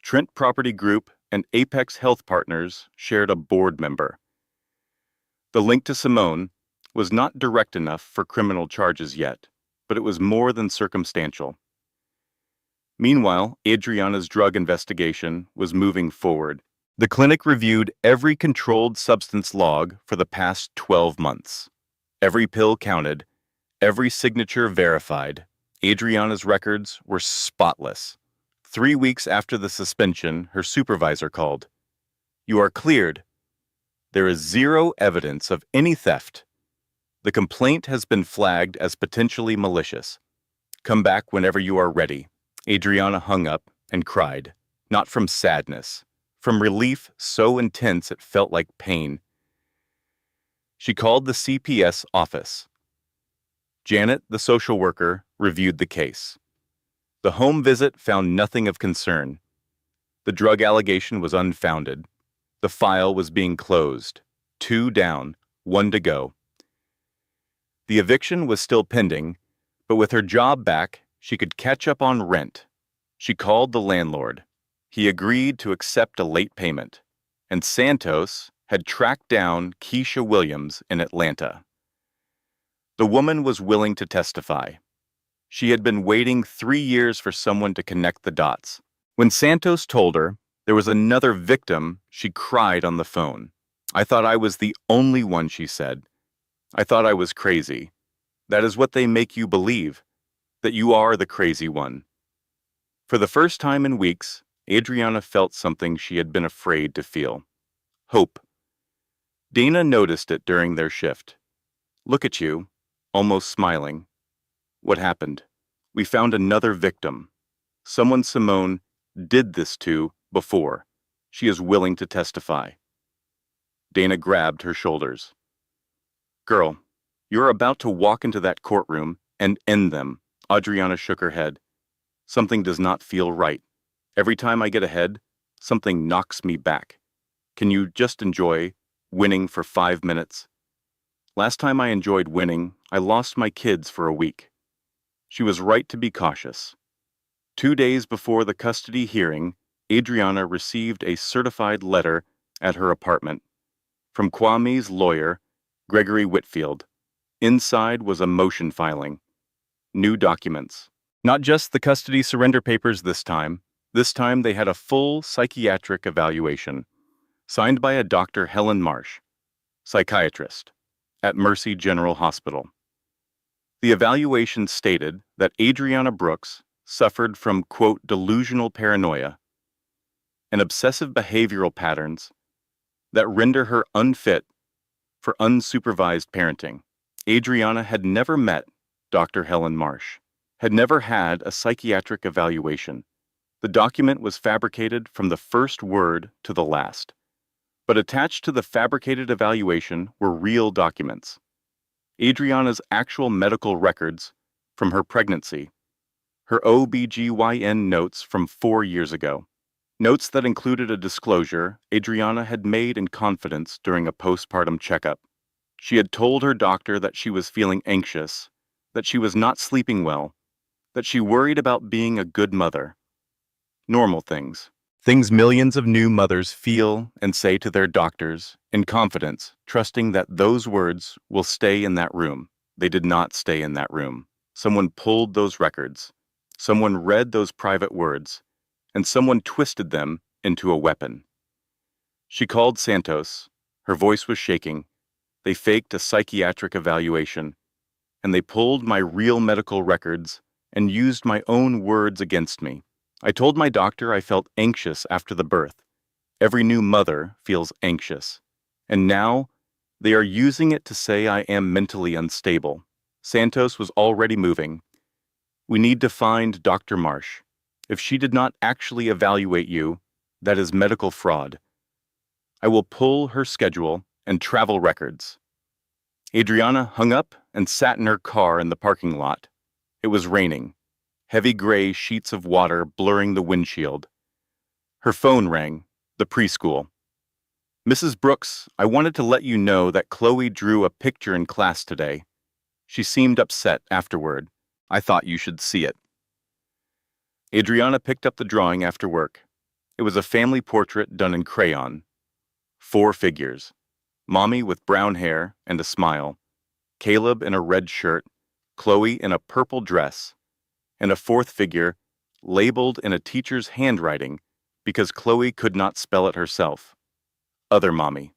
S1: Trent Property Group and Apex Health Partners shared a board member. The link to Simone was not direct enough for criminal charges yet, but it was more than circumstantial. Meanwhile, Adriana's drug investigation was moving forward. The clinic reviewed every controlled substance log for the past 12 months. Every pill counted, every signature verified. Adriana's records were spotless. 3 weeks after the suspension, her supervisor called. "You are cleared. There is 0 evidence of any theft. The complaint has been flagged as potentially malicious. Come back whenever you are ready." Adriana hung up and cried, not from sadness, from relief so intense it felt like pain. She called the CPS office. Janet, the social worker, reviewed the case. The home visit found nothing of concern. The drug allegation was unfounded. The file was being closed. 2 down, 1 to go. The eviction was still pending, but with her job back, she could catch up on rent. She called the landlord. He agreed to accept a late payment, and Santos had tracked down Keisha Williams in Atlanta. The woman was willing to testify. She had been waiting 3 years for someone to connect the dots. When Santos told her there was another victim, she cried on the phone. "I thought I was the only one," she said. "I thought I was crazy. That is what they make you believe, that you are the crazy one." For the first time in weeks, Adriana felt something she had been afraid to feel. Hope. Dana noticed it during their shift. "Look at you," almost smiling. "What happened?" "We found another victim. Someone Simone did this to before. She is willing to testify." Dana grabbed her shoulders. "Girl, you're about to walk into that courtroom and end them." Adriana shook her head. "Something does not feel right. Every time I get ahead, something knocks me back. Can you just enjoy winning for 5 minutes. Last time I enjoyed winning, I lost my kids for a week. She was right to be cautious. 2 days before the custody hearing, Adriana received a certified letter at her apartment from Kwame's lawyer, Gregory Whitfield. Inside was a motion filing. New documents. Not just the custody surrender papers this time. This time they had a full psychiatric evaluation, signed by a Dr. Helen Marsh, psychiatrist, at Mercy General Hospital. The evaluation stated that Adriana Brooks suffered from, quote, delusional paranoia and obsessive behavioral patterns that render her unfit for unsupervised parenting. Adriana had never met Dr. Helen Marsh, had never had a psychiatric evaluation. The document was fabricated from the first word to the last. But attached to the fabricated evaluation were real documents. Adriana's actual medical records from her pregnancy, her OBGYN notes from 4 years ago, notes that included a disclosure Adriana had made in confidence during a postpartum checkup. She had told her doctor that she was feeling anxious, that she was not sleeping well, that she worried about being a good mother. Normal things. Things millions of new mothers feel and say to their doctors in confidence, trusting that those words will stay in that room. They did not stay in that room. Someone pulled those records. Someone read those private words, and someone twisted them into a weapon. She called Santos. Her voice was shaking. They faked a psychiatric evaluation, and they pulled my real medical records and used my own words against me. I told my doctor I felt anxious after the birth. Every new mother feels anxious. And now, they are using it to say I am mentally unstable. Santos was already moving. We need to find Dr. Marsh. If she did not actually evaluate you, that is medical fraud. I will pull her schedule and travel records. Adriana hung up and sat in her car in the parking lot. It was raining. Heavy gray sheets of water blurring the windshield. Her phone rang, the preschool. Mrs. Brooks, I wanted to let you know that Chloe drew a picture in class today. She seemed upset afterward. I thought you should see it. Adriana picked up the drawing after work. It was a family portrait done in crayon. 4 figures. Mommy with brown hair and a smile. Caleb in a red shirt. Chloe in a purple dress. And a 4th figure, labeled in a teacher's handwriting because Chloe could not spell it herself. Other mommy.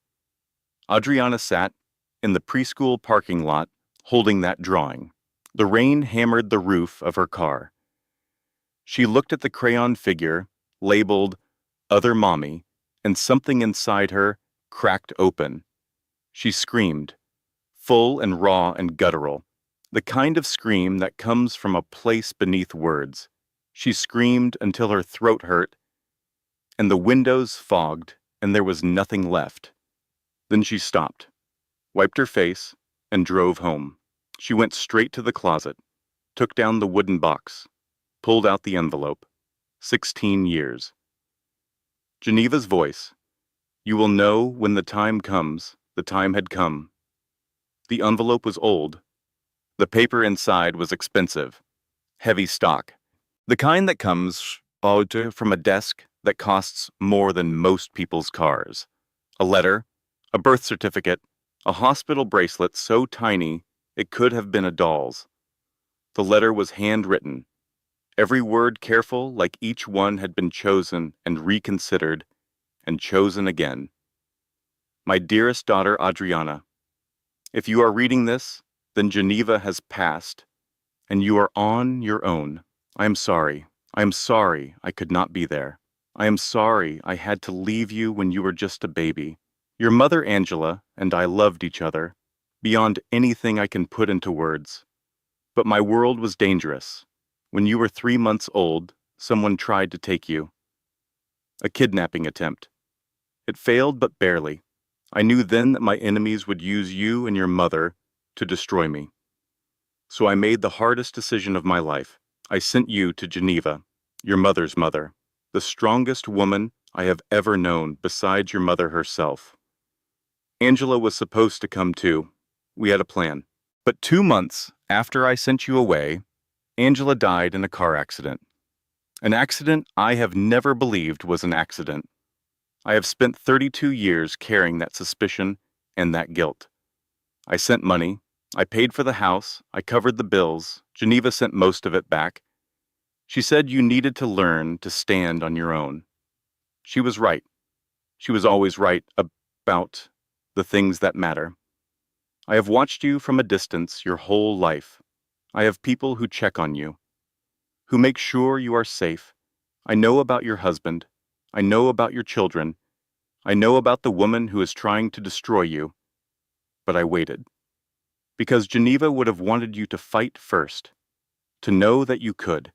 S1: Adriana sat in the preschool parking lot holding that drawing. The rain hammered the roof of her car. She looked at the crayon figure, labeled Other Mommy, and something inside her cracked open. She screamed, full and raw and guttural. The kind of scream that comes from a place beneath words. She screamed until her throat hurt, and the windows fogged, and there was nothing left. Then she stopped, wiped her face, and drove home. She went straight to the closet, took down the wooden box, pulled out the envelope. 16 years. Geneva's voice. You will know when the time comes. The time had come. The envelope was old. The paper inside was expensive, heavy stock, the kind that comes out from a desk that costs more than most people's cars. A letter, a birth certificate, a hospital bracelet so tiny it could have been a doll's. The letter was handwritten, every word careful, like each one had been chosen and reconsidered and chosen again. My dearest daughter Adriana, if you are reading this, then Geneva has passed, and you are on your own. I am sorry. I am sorry I could not be there. I am sorry I had to leave you when you were just a baby. Your mother Angela and I loved each other, beyond anything I can put into words. But my world was dangerous. When you were 3 months old, someone tried to take you. A kidnapping attempt. It failed, but barely. I knew then that my enemies would use you and your mother to destroy me. So I made the hardest decision of my life. I sent you to Geneva, your mother's mother, the strongest woman I have ever known besides your mother herself. Angela was supposed to come too. We had a plan. But 2 months after I sent you away, Angela died in a car accident. An accident I have never believed was an accident. I have spent 32 years carrying that suspicion and that guilt. I sent money. I paid for the house. I covered the bills. Geneva sent most of it back. She said you needed to learn to stand on your own. She was right. She was always right about the things that matter. I have watched you from a distance your whole life. I have people who check on you, who make sure you are safe. I know about your husband. I know about your children. I know about the woman who is trying to destroy you. But I waited. Because Geneva would have wanted you to fight first, to know that you could.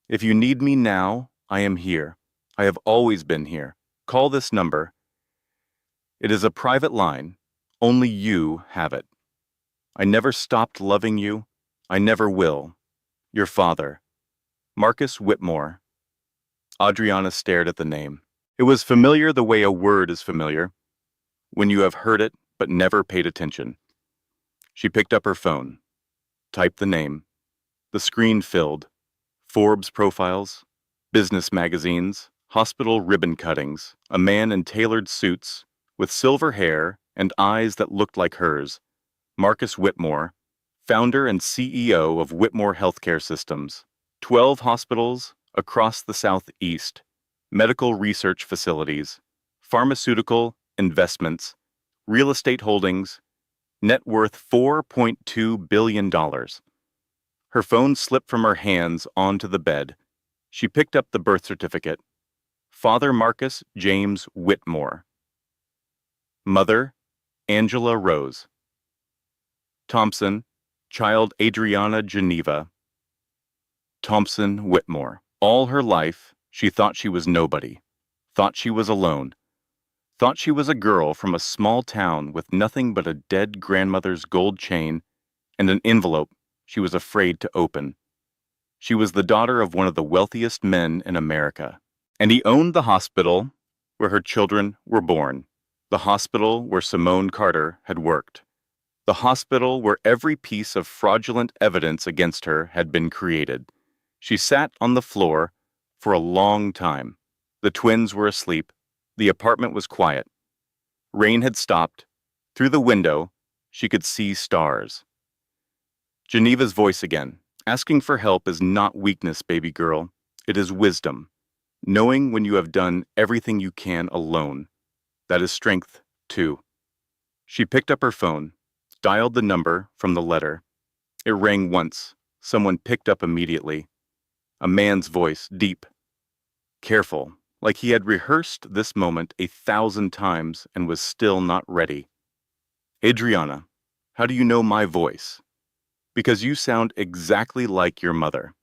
S1: If you need me now, I am here. I have always been here. Call this number. It is a private line. Only you have it. I never stopped loving you. I never will. Your father, Marcus Whitmore. Adriana stared at the name. It was familiar the way a word is familiar, when you have heard it but never paid attention. She picked up her phone, typed the name. The screen filled. Forbes profiles, business magazines, hospital ribbon cuttings, a man in tailored suits, with silver hair and eyes that looked like hers. Marcus Whitmore, founder and CEO of Whitmore Healthcare Systems, 12 hospitals across the Southeast, medical research facilities, pharmaceutical investments, real estate holdings, net worth $4.2 billion. Her phone slipped from her hands onto the bed. She picked up the birth certificate. Father Marcus James Whitmore. Mother, Angela Rose. Thompson, child Adriana Geneva. Thompson Whitmore. All her life, she thought she was nobody, thought she was alone, thought she was a girl from a small town with nothing but a dead grandmother's gold chain and an envelope she was afraid to open. She was the daughter of one of the wealthiest men in America, and he owned the hospital where her children were born, the hospital where Simone Carter had worked, the hospital where every piece of fraudulent evidence against her had been created. She sat on the floor for a long time. The twins were asleep. The apartment was quiet. Rain had stopped. Through the window, she could see stars. Geneva's voice again. Asking for help is not weakness, baby girl. It is wisdom. Knowing when you have done everything you can alone. That is strength, too. She picked up her phone, dialed the number from the letter. It rang once. Someone picked up immediately. A man's voice, deep, careful, like he had rehearsed this moment 1,000 times and was still not ready. Adriana, how do you know my voice? Because you sound exactly like your mother.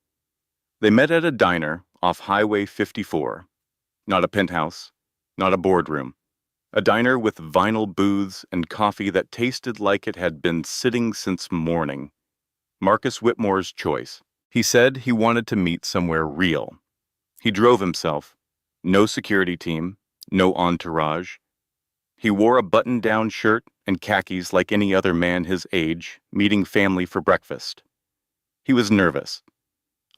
S1: They met at a diner off Highway 54. Not a penthouse, not a boardroom. A diner with vinyl booths and coffee that tasted like it had been sitting since morning. Marcus Whitmore's choice. He said he wanted to meet somewhere real. He drove himself. No security team, no entourage. He wore a button-down shirt and khakis like any other man his age, meeting family for breakfast. He was nervous.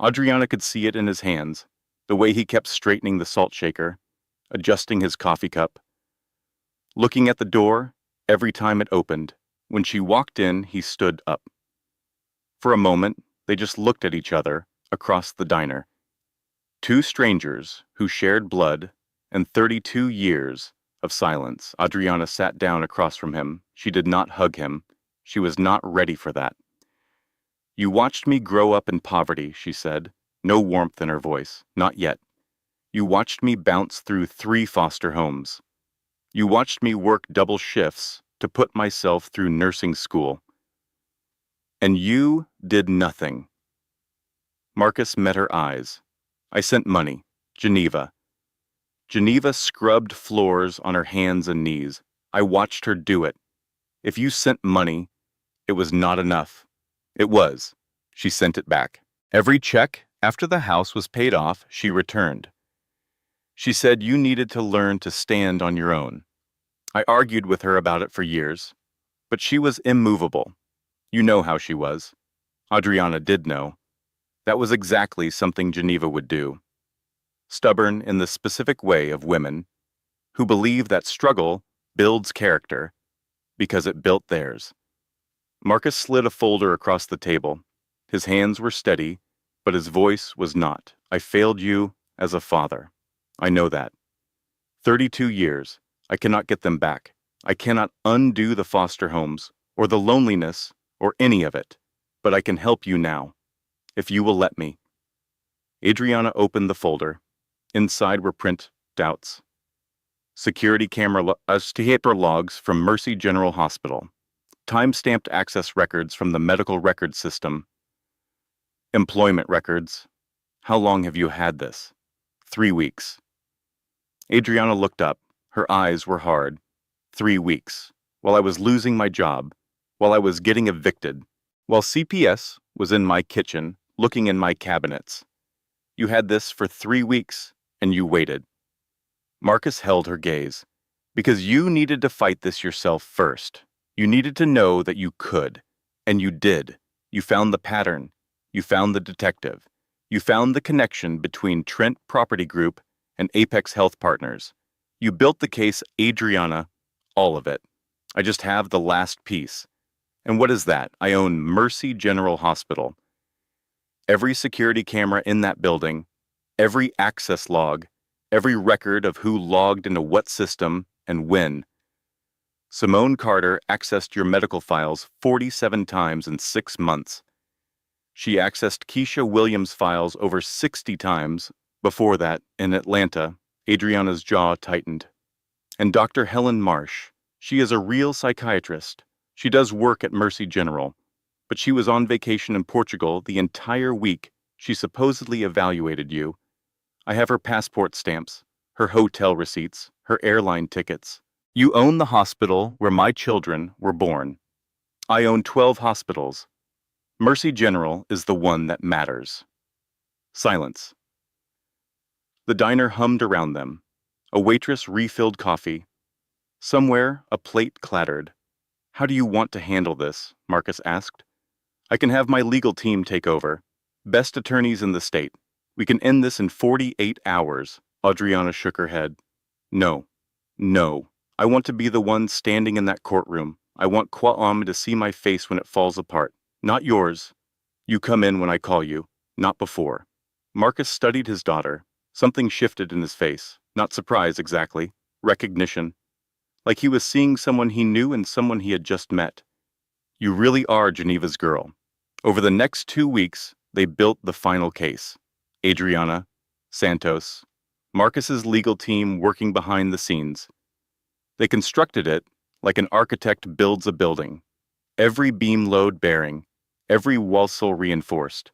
S1: Adriana could see it in his hands, the way he kept straightening the salt shaker, adjusting his coffee cup. Looking at the door, every time it opened. When she walked in, he stood up. For a moment, they just looked at each other across the diner. Two strangers who shared blood and 32 years of silence. Adriana sat down across from him. She did not hug him. She was not ready for that. You watched me grow up in poverty, she said, no warmth in her voice, not yet. You watched me bounce through 3 foster homes. You watched me work double shifts to put myself through nursing school. And you did nothing. Marcus met her eyes. I sent money. Geneva. Geneva scrubbed floors on her hands and knees. I watched her do it. If you sent money, it was not enough. It was. She sent it back. Every check, after the house was paid off, she returned. She said you needed to learn to stand on your own. I argued with her about it for years, but she was immovable. You know how she was. Adriana did know. That was exactly something Geneva would do. Stubborn in the specific way of women who believe that struggle builds character because it built theirs. Marcus slid a folder across the table. His hands were steady, but his voice was not. I failed you as a father. I know that. 32 years. I cannot get them back. I cannot undo the foster homes, or the loneliness, or any of it. But I can help you now, if you will let me. Adriana opened the folder. Inside were printouts. Security camera theater logs from Mercy General Hospital. Time-stamped access records from the medical record system. Employment records. How long have you had this? 3 weeks. Adriana looked up. Her eyes were hard. 3 weeks. While I was losing my job. While I was getting evicted. While CPS was in my kitchen, looking in my cabinets. You had this for 3 weeks, and you waited. Marcus held her gaze. Because you needed to fight this yourself first. You needed to know that you could. And you did. You found the pattern. You found the detective. You found the connection between Trent Property Group and Apex Health Partners. You built the case, Adriana, all of it. I just have the last piece. And what is that? I own Mercy General Hospital. Every security camera in that building, every access log, every record of who logged into what system and when. Simone Carter accessed your medical files 47 times in 6 months. She accessed Keisha Williams' files over 60 times. Before that, in Atlanta, Adriana's jaw tightened. And Dr. Helen Marsh, she is a real psychiatrist. She does work at Mercy General, but she was on vacation in Portugal the entire week she supposedly evaluated you. I have her passport stamps, her hotel receipts, her airline tickets. You own the hospital where my children were born. I own 12 hospitals. Mercy General is the one that matters. Silence. The diner hummed around them. A waitress refilled coffee. Somewhere, a plate clattered. How do you want to handle this? Marcus asked. I can have my legal team take over. Best attorneys in the state. We can end this in 48 hours. Adriana shook her head. No. No. I want to be the one standing in that courtroom. I want Kwame to see my face when it falls apart. Not yours. You come in when I call you, not before. Marcus studied his daughter. Something shifted in his face. Not surprise, exactly. Recognition. Like he was seeing someone he knew and someone he had just met. You really are Geneva's girl. Over the next 2 weeks, they built the final case. Adriana, Santos, Marcus's legal team working behind the scenes. They constructed it like an architect builds a building. Every beam load bearing, every walsall reinforced.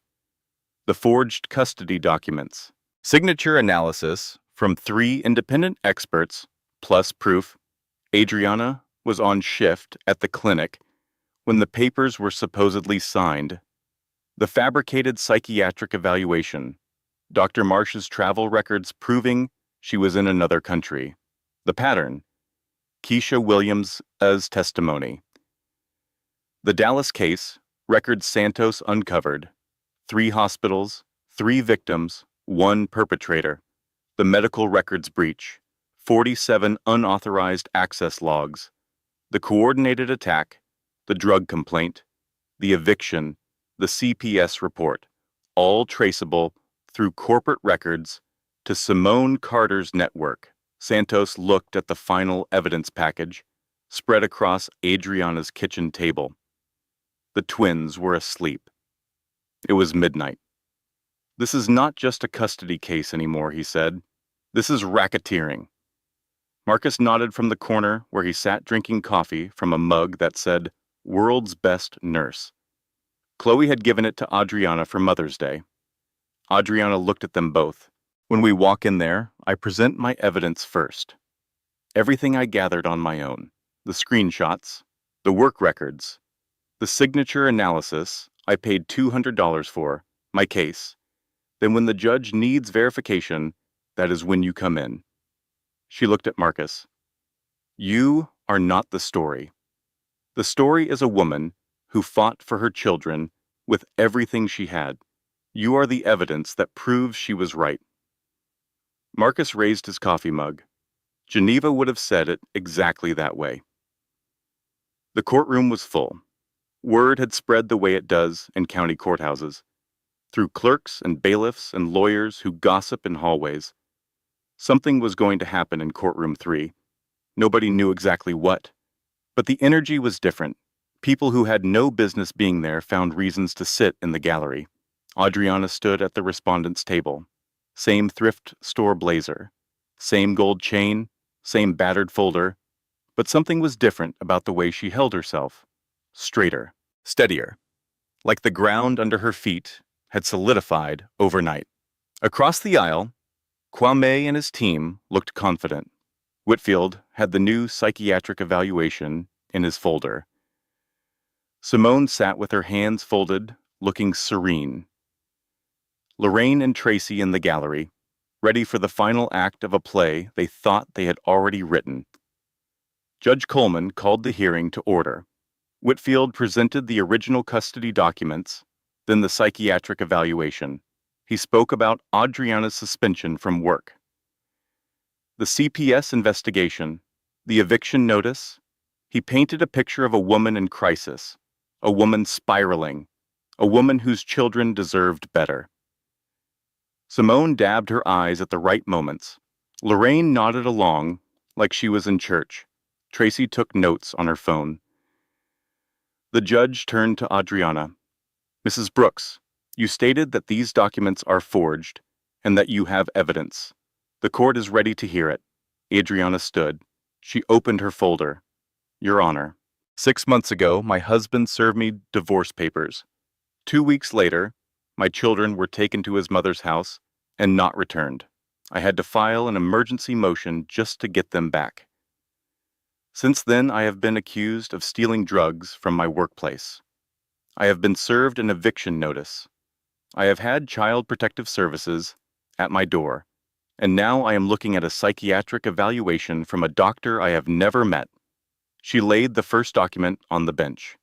S1: The forged custody documents. Signature analysis from 3 independent experts, plus proof. Adriana was on shift at the clinic when the papers were supposedly signed. The fabricated psychiatric evaluation. Dr. Marsh's travel records proving she was in another country. The pattern. Keisha Williams' testimony. The Dallas case, records Santos uncovered. 3 hospitals, 3 victims, 1 perpetrator. The medical records breach. 47 unauthorized access logs. The coordinated attack, the drug complaint, the eviction, the CPS report, all traceable through corporate records to Simone Carter's network. Santos looked at the final evidence package, spread across Adriana's kitchen table. The twins were asleep. It was midnight. This is not just a custody case anymore, he said. This is racketeering. Marcus nodded from the corner where he sat drinking coffee from a mug that said, World's Best Nurse. Chloe had given it to Adriana for Mother's Day. Adriana looked at them both. When we walk in there, I present my evidence first. Everything I gathered on my own. The screenshots, the work records, the signature analysis I paid $200 for, my case. Then when the judge needs verification, that is when you come in. She looked at Marcus. You are not the story. The story is a woman who fought for her children with everything she had. You are the evidence that proves she was right. Marcus raised his coffee mug. Geneva would have said it exactly that way. The courtroom was full. Word had spread the way it does in county courthouses, through clerks and bailiffs and lawyers who gossip in hallways. Something was going to happen in courtroom 3. Nobody knew exactly what, but the energy was different. People who had no business being there found reasons to sit in the gallery. Adriana stood at the respondent's table. Same thrift store blazer, same gold chain, same battered folder, but something was different about the way she held herself. Straighter, steadier, like the ground under her feet had solidified overnight. Across the aisle, Kwame and his team looked confident. Whitfield had the new psychiatric evaluation in his folder. Simone sat with her hands folded, looking serene. Lorraine and Tracy in the gallery, ready for the final act of a play they thought they had already written. Judge Coleman called the hearing to order. Whitfield presented the original custody documents, then the psychiatric evaluation. He spoke about Adriana's suspension from work. The CPS investigation, the eviction notice. He painted a picture of a woman in crisis, a woman spiraling, a woman whose children deserved better. Simone dabbed her eyes at the right moments. Lorraine nodded along like she was in church. Tracy took notes on her phone. The judge turned to Adriana. Mrs. Brooks, you stated that these documents are forged and that you have evidence. The court is ready to hear it. Adriana stood. She opened her folder. Your Honor, 6 months ago, my husband served me divorce papers. 2 weeks later, my children were taken to his mother's house and not returned. I had to file an emergency motion just to get them back. Since then, I have been accused of stealing drugs from my workplace. I have been served an eviction notice. I have had Child Protective Services at my door, and now I am looking at a psychiatric evaluation from a doctor I have never met. She laid the first document on the bench.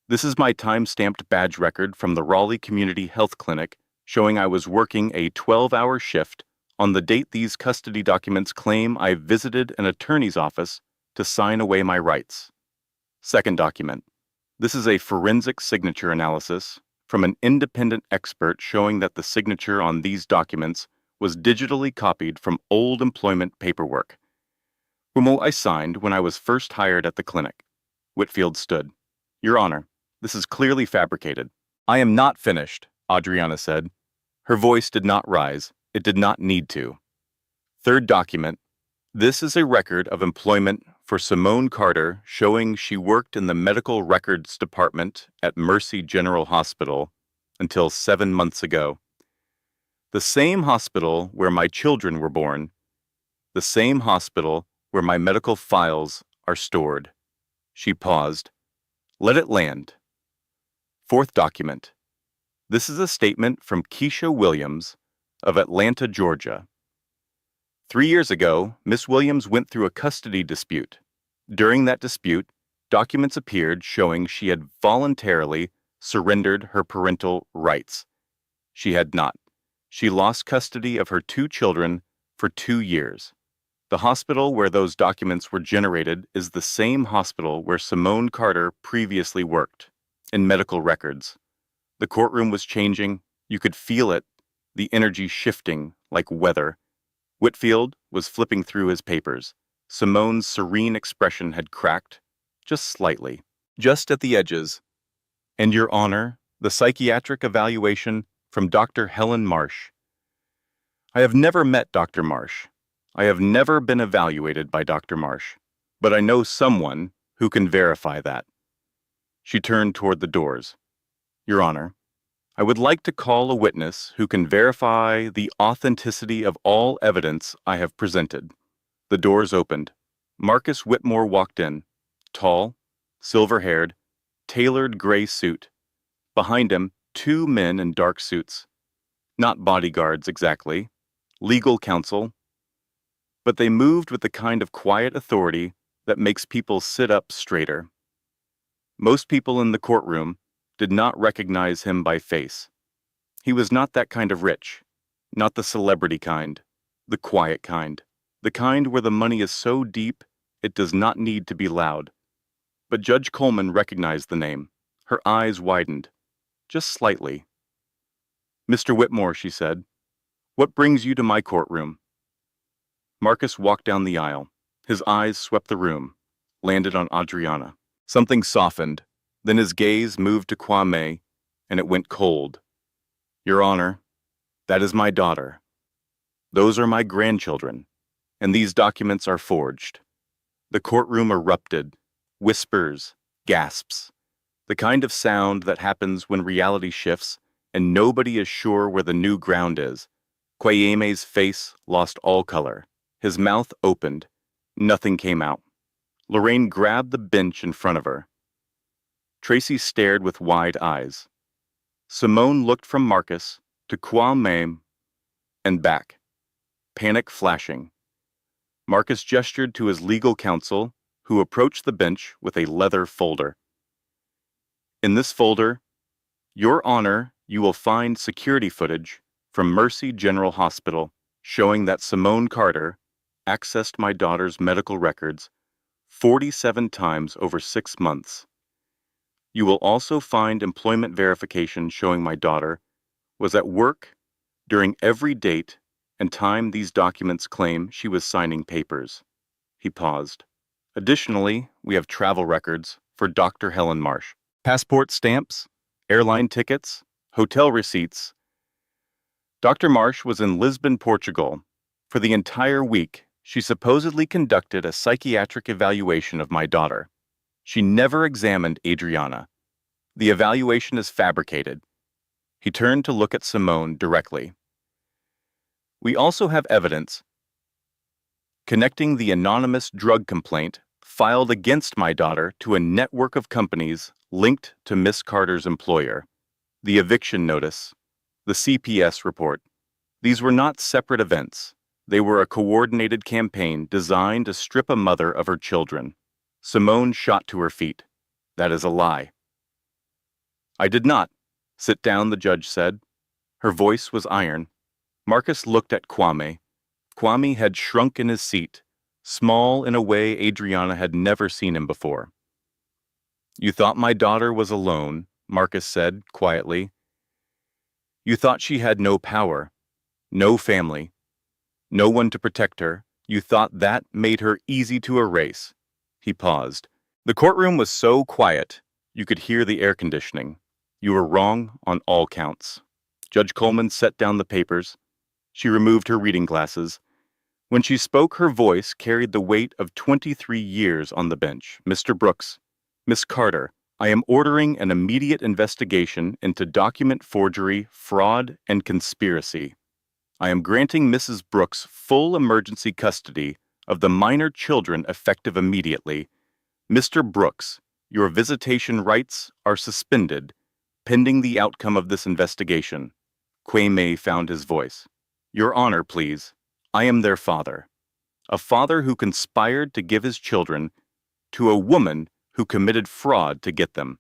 S1: This is my time-stamped badge record from the Raleigh Community Health Clinic showing I was working a 12-hour shift on the date these custody documents claim I visited an attorney's office to sign away my rights. Second document. This is a forensic signature analysis from an independent expert showing that the signature on these documents was digitally copied from old employment paperwork. From what I signed when I was first hired at the clinic. Whitfield stood. Your Honor, this is clearly fabricated. I am not finished, Adriana said. Her voice did not rise. It did not need to. Third document. This is a record of employment for Simone Carter showing she worked in the medical records department at Mercy General Hospital until 7 months ago. The same hospital where my children were born. The same hospital where my medical files are stored. She paused. Let it land. Fourth document. This is a statement from Keisha Williams of Atlanta, Georgia. 3 years ago, Miss Williams went through a custody dispute. During that dispute, documents appeared showing she had voluntarily surrendered her parental rights. She had not. She lost custody of her 2 children for 2 years. The hospital where those documents were generated is the same hospital where Simone Carter previously worked, in medical records. The courtroom was changing. You could feel it, the energy shifting like weather. Whitfield was flipping through his papers. Simone's serene expression had cracked, just slightly, just at the edges. And Your Honor, the psychiatric evaluation from Dr. Helen Marsh. I have never met Dr. Marsh. I have never been evaluated by Dr. Marsh, but I know someone who can verify that. She turned toward the doors. Your Honor, I would like to call a witness who can verify the authenticity of all evidence I have presented. The doors opened. Marcus Whitmore walked in, tall, silver-haired, tailored gray suit. Behind him, 2 men in dark suits. Not bodyguards exactly, legal counsel, but they moved with the kind of quiet authority that makes people sit up straighter. Most people in the courtroom did not recognize him by face. He was not that kind of rich, not the celebrity kind, the quiet kind, the kind where the money is so deep it does not need to be loud. But Judge Coleman recognized the name. Her eyes widened, just slightly. "Mr. Whitmore," she said, "what brings you to my courtroom?" Marcus walked down the aisle. His eyes swept the room, landed on Adriana. Something softened, then his gaze moved to Kwame, and it went cold. "Your Honor, that is my daughter. Those are my grandchildren, and these documents are forged." The courtroom erupted. Whispers, gasps, the kind of sound that happens when reality shifts and nobody is sure where the new ground is. Kwame's face lost all color. His mouth opened. Nothing came out. Lorraine grabbed the bench in front of her. Tracy stared with wide eyes. Simone looked from Marcus to Kwame and back, panic flashing. Marcus gestured to his legal counsel, who approached the bench with a leather folder. "In this folder, Your Honor, you will find security footage from Mercy General Hospital showing that Simone Carter accessed my daughter's medical records 47 times over 6 months. You will also find employment verification showing my daughter was at work during every date and time these documents claim she was signing papers." He paused. "Additionally, we have travel records for Dr. Helen Marsh. Passport stamps, airline tickets, hotel receipts. Dr. Marsh was in Lisbon, Portugal. For the entire week, she supposedly conducted a psychiatric evaluation of my daughter. She never examined Adriana. The evaluation is fabricated." He turned to look at Simone directly. "We also have evidence connecting the anonymous drug complaint filed against my daughter to a network of companies linked to Miss Carter's employer, the eviction notice, the CPS report. These were not separate events. They were a coordinated campaign designed to strip a mother of her children." Simone shot to her feet. "That is a lie." "I did not. Sit down," the judge said. Her voice was iron. Marcus looked at Kwame. Kwame had shrunk in his seat, small in a way Adriana had never seen him before. "You thought my daughter was alone," Marcus said quietly. "You thought she had no power, no family, no one to protect her. You thought that made her easy to erase." He paused. The courtroom was so quiet, you could hear the air conditioning. "You were wrong on all counts." Judge Coleman set down the papers. She removed her reading glasses. When she spoke, her voice carried the weight of 23 years on the bench. "Mr. Brooks, Miss Carter, I am ordering an immediate investigation into document forgery, fraud, and conspiracy. I am granting Mrs. Brooks full emergency custody of the minor children effective immediately. Mr. Brooks, your visitation rights are suspended, pending the outcome of this investigation." Kwame found his voice. "Your Honor, please. I am their father. A father who conspired to give his children to a woman who committed fraud to get them.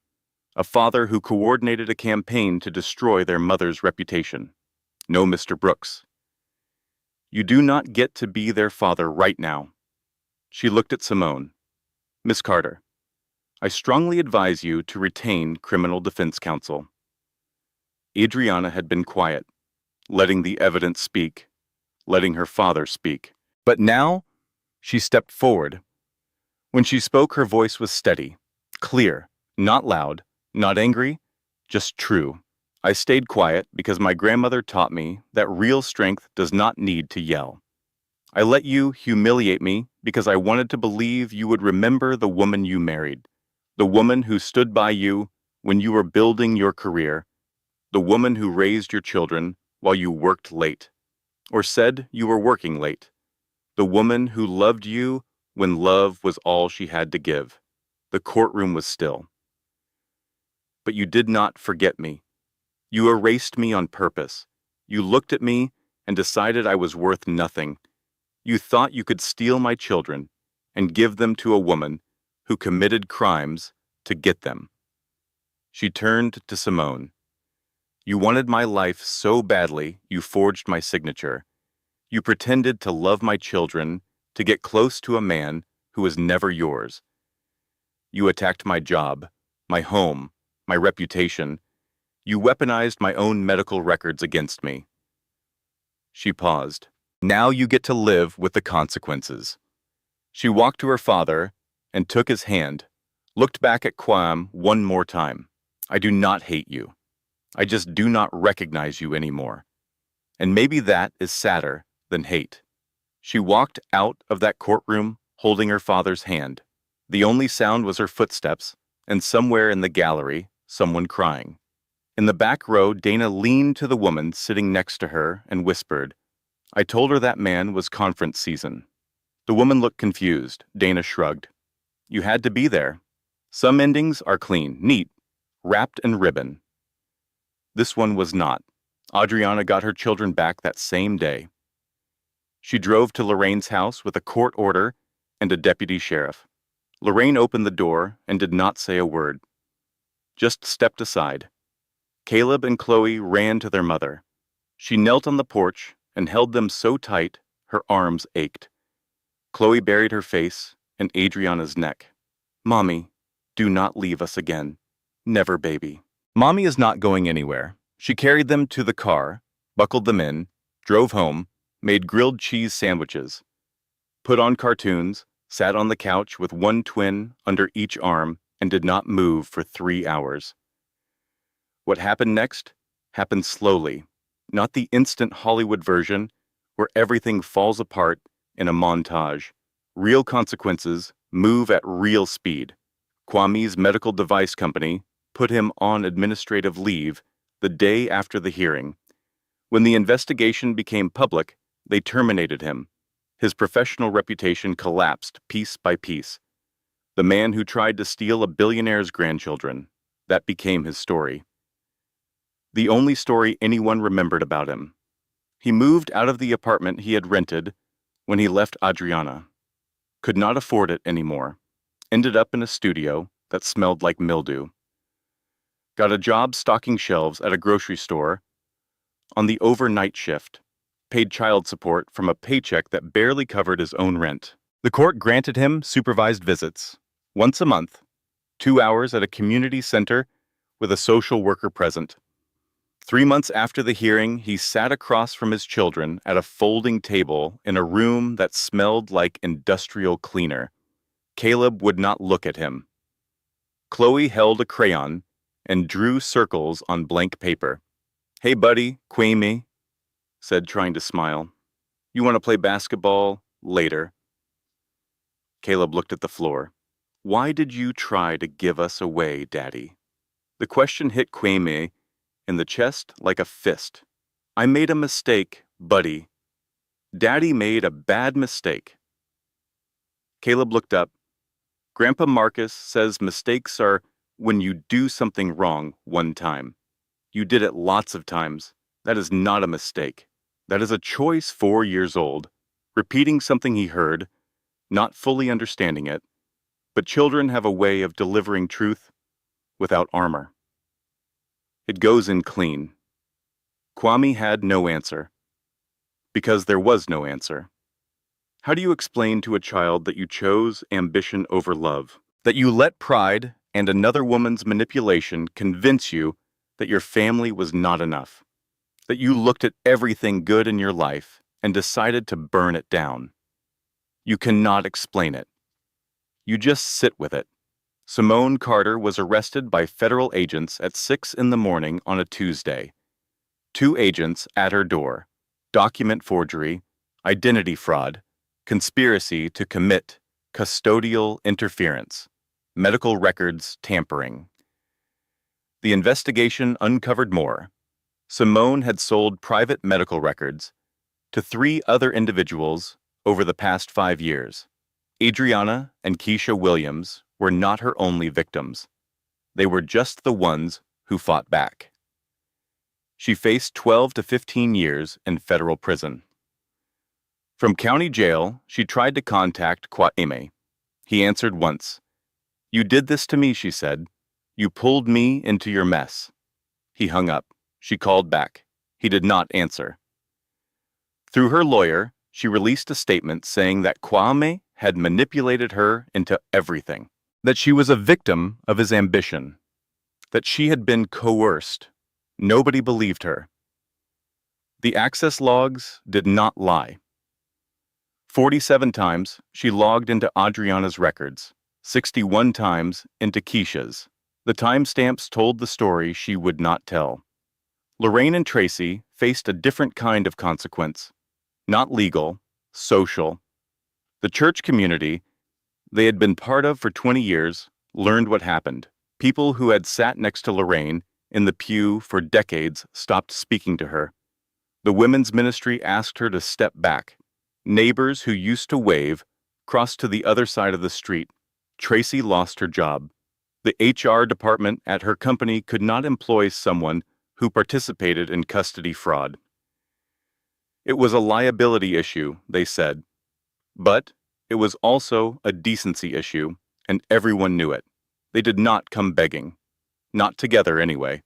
S1: A father who coordinated a campaign to destroy their mother's reputation. No, Mr. Brooks. You do not get to be their father right now." She looked at Simone. "Miss Carter, I strongly advise you to retain criminal defense counsel." Adriana had been quiet, letting the evidence speak, letting her father speak. But now, she stepped forward. When she spoke, her voice was steady, clear, not loud, not angry, just true. "I stayed quiet because my grandmother taught me that real strength does not need to yell. I let you humiliate me because I wanted to believe you would remember the woman you married, the woman who stood by you when you were building your career, the woman who raised your children while you worked late, or said you were working late, the woman who loved you when love was all she had to give." The courtroom was still. "But you did not forget me. You erased me on purpose. You looked at me and decided I was worth nothing. You thought you could steal my children, and give them to a woman who committed crimes to get them. She turned to Simone. You wanted my life so badly, you forged my signature. You pretended to love my children, to get close to a man who was never yours. You attacked my job, my home, my reputation. You weaponized my own medical records against me. She paused. Now you get to live with the consequences. She walked to her father and took his hand, looked back at Kwame one more time. I do not hate you. I just do not recognize you anymore. And maybe that is sadder than hate. She walked out of that courtroom holding her father's hand. The only sound was her footsteps, and somewhere in the gallery, someone crying. In the back row, Dana leaned to the woman sitting next to her and whispered, I told her that man was conference season. The woman looked confused. Dana shrugged. You had to be there. Some endings are clean, neat, wrapped in ribbon. This one was not. Adriana got her children back that same day. She drove to Lorraine's house with a court order and a deputy sheriff. Lorraine opened the door and did not say a word, just stepped aside. Caleb and Chloe ran to their mother. She knelt on the porch and held them so tight her arms ached. Chloe buried her face in Adriana's neck. Mommy, do not leave us again. Never, baby. Mommy is not going anywhere. She carried them to the car, buckled them in, drove home, made grilled cheese sandwiches, put on cartoons, sat on the couch with one twin under each arm, and did not move for 3 hours. What happened next happened slowly, not the instant Hollywood version where everything falls apart in a montage. Real consequences move at real speed. Kwame's medical device company put him on administrative leave the day after the hearing. When the investigation became public, they terminated him. His professional reputation collapsed piece by piece. The man who tried to steal a billionaire's grandchildren, that became his story. The only story anyone remembered about him. He moved out of the apartment he had rented when he left Adriana. Could not afford it anymore. Ended up in a studio that smelled like mildew. Got a job stocking shelves at a grocery store on the overnight shift. Paid child support from a paycheck that barely covered his own rent. The court granted him supervised visits, once a month, 2 hours at a community center with a social worker present. 3 months after the hearing, he sat across from his children at a folding table in a room that smelled like industrial cleaner. Caleb would not look at him. Chloe held a crayon and drew circles on blank paper. Hey buddy, Kwame, said, trying to smile. You want to play basketball later? Caleb looked at the floor. Why did you try to give us away, Daddy? The question hit Kwame in the chest like a fist. I made a mistake, buddy. Daddy made a bad mistake. Caleb looked up. Grandpa Marcus says mistakes are when you do something wrong one time. You did it lots of times. That is not a mistake. That is a choice 4 years old, repeating something he heard, not fully understanding it. But children have a way of delivering truth without armor. It goes in clean. Kwame had no answer, because there was no answer. How do you explain to a child that you chose ambition over love, that you let pride and another woman's manipulation convince you that your family was not enough, that you looked at everything good in your life and decided to burn it down? You cannot explain it. You just sit with it. Simone Carter was arrested by federal agents at 6 in the morning on a Tuesday. 2 agents at her door. Document forgery, identity fraud, conspiracy to commit custodial interference, medical records tampering. The investigation uncovered more. Simone had sold private medical records to 3 other individuals over the past 5 years. Adriana and Keisha Williams were not her only victims. They were just the ones who fought back. She faced 12 to 15 years in federal prison. From county jail, she tried to contact Kwame. He answered once. You did this to me, she said. You pulled me into your mess. He hung up. She called back. He did not answer. Through her lawyer, she released a statement saying that Kwame had manipulated her into everything, that she was a victim of his ambition, that she had been coerced. Nobody believed her. The access logs did not lie. 47 times she logged into Adriana's records, 61 times into Keisha's. The timestamps told the story she would not tell. Lorraine and Tracy faced a different kind of consequence. Not legal, social. The church community they had been part of for 20 years learned what happened. People who had sat next to Lorraine in the pew for decades stopped speaking to her. The women's ministry asked her to step back. Neighbors who used to wave crossed to the other side of the street. Tracy lost her job. The HR department at her company could not employ someone who participated in custody fraud. It was a liability issue, they said. But it was also a decency issue, and everyone knew it. They did not come begging. Not together, anyway.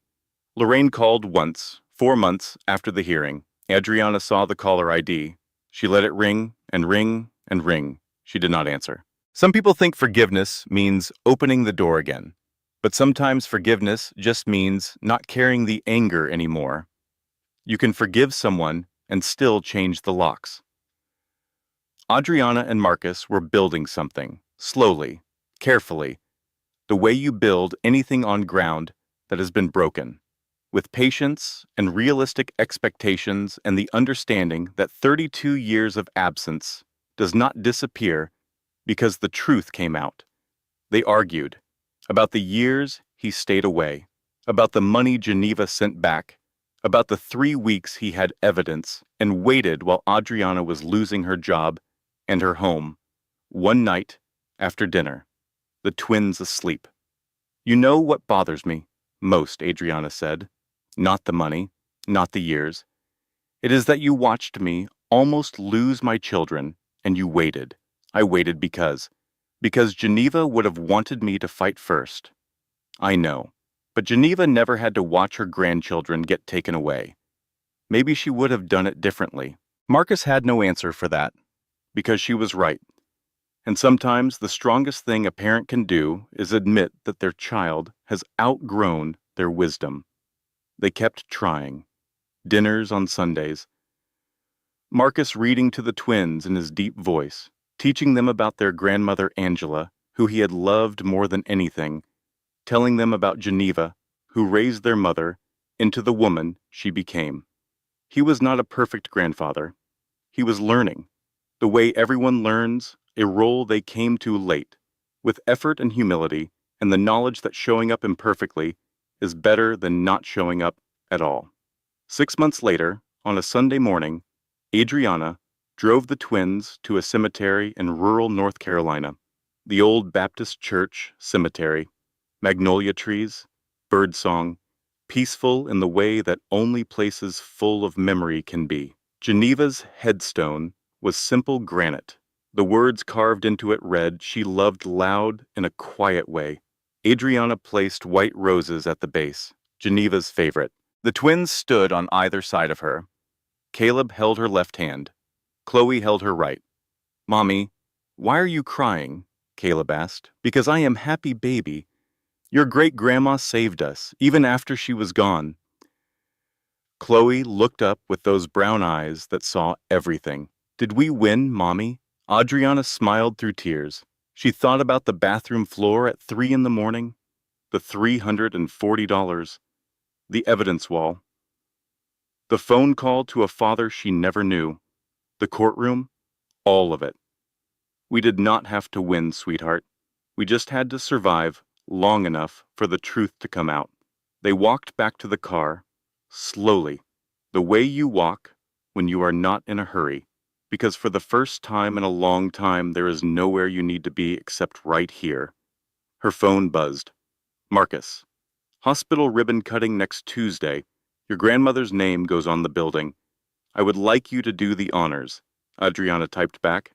S1: Lorraine called once, 4 months after the hearing. Adriana saw the caller ID. She let it ring and ring and ring. She did not answer. Some people think forgiveness means opening the door again. But sometimes forgiveness just means not carrying the anger anymore. You can forgive someone and still change the locks. Adriana and Marcus were building something, slowly, carefully, the way you build anything on ground that has been broken, with patience and realistic expectations and the understanding that 32 years of absence does not disappear because the truth came out. They argued about the years he stayed away, about the money Geneva sent back, about the 3 weeks he had evidence and waited while Adriana was losing her job and her home. One night, after dinner, the twins asleep. You know what bothers me most, Adriana said. Not the money, not the years. It is that you watched me almost lose my children, and you waited. I waited because Geneva would have wanted me to fight first. I know, but Geneva never had to watch her grandchildren get taken away. Maybe she would have done it differently. Marcus had no answer for that, because she was right. And sometimes the strongest thing a parent can do is admit that their child has outgrown their wisdom. They kept trying. Dinners on Sundays. Marcus reading to the twins in his deep voice, teaching them about their grandmother Angela, who he had loved more than anything, telling them about Geneva, who raised their mother into the woman she became. He was not a perfect grandfather. He was learning, the way everyone learns, a role they came to late, with effort and humility, and the knowledge that showing up imperfectly is better than not showing up at all. 6 months later, on a Sunday morning, Adriana drove the twins to a cemetery in rural North Carolina, the old Baptist Church cemetery, magnolia trees, birdsong, peaceful in the way that only places full of memory can be. Geneva's headstone was simple granite. The words carved into it read, "She loved loud in a quiet way." Adriana placed white roses at the base, Geneva's favorite. The twins stood on either side of her. Caleb held her left hand. Chloe held her right. "Mommy, why are you crying?" Caleb asked. "Because I am happy, baby. Your great-grandma saved us, even after she was gone." Chloe looked up with those brown eyes that saw everything. "Did we win, Mommy?" Adriana smiled through tears. She thought about the bathroom floor at 3 in the morning, the $340, the evidence wall, the phone call to a father she never knew, the courtroom, all of it. "We did not have to win, sweetheart. We just had to survive long enough for the truth to come out." They walked back to the car, slowly, the way you walk when you are not in a hurry, because for the first time in a long time there is nowhere you need to be except right here. Her phone buzzed. "Marcus, hospital ribbon cutting next Tuesday. Your grandmother's name goes on the building. I would like you to do the honors," Adriana typed back.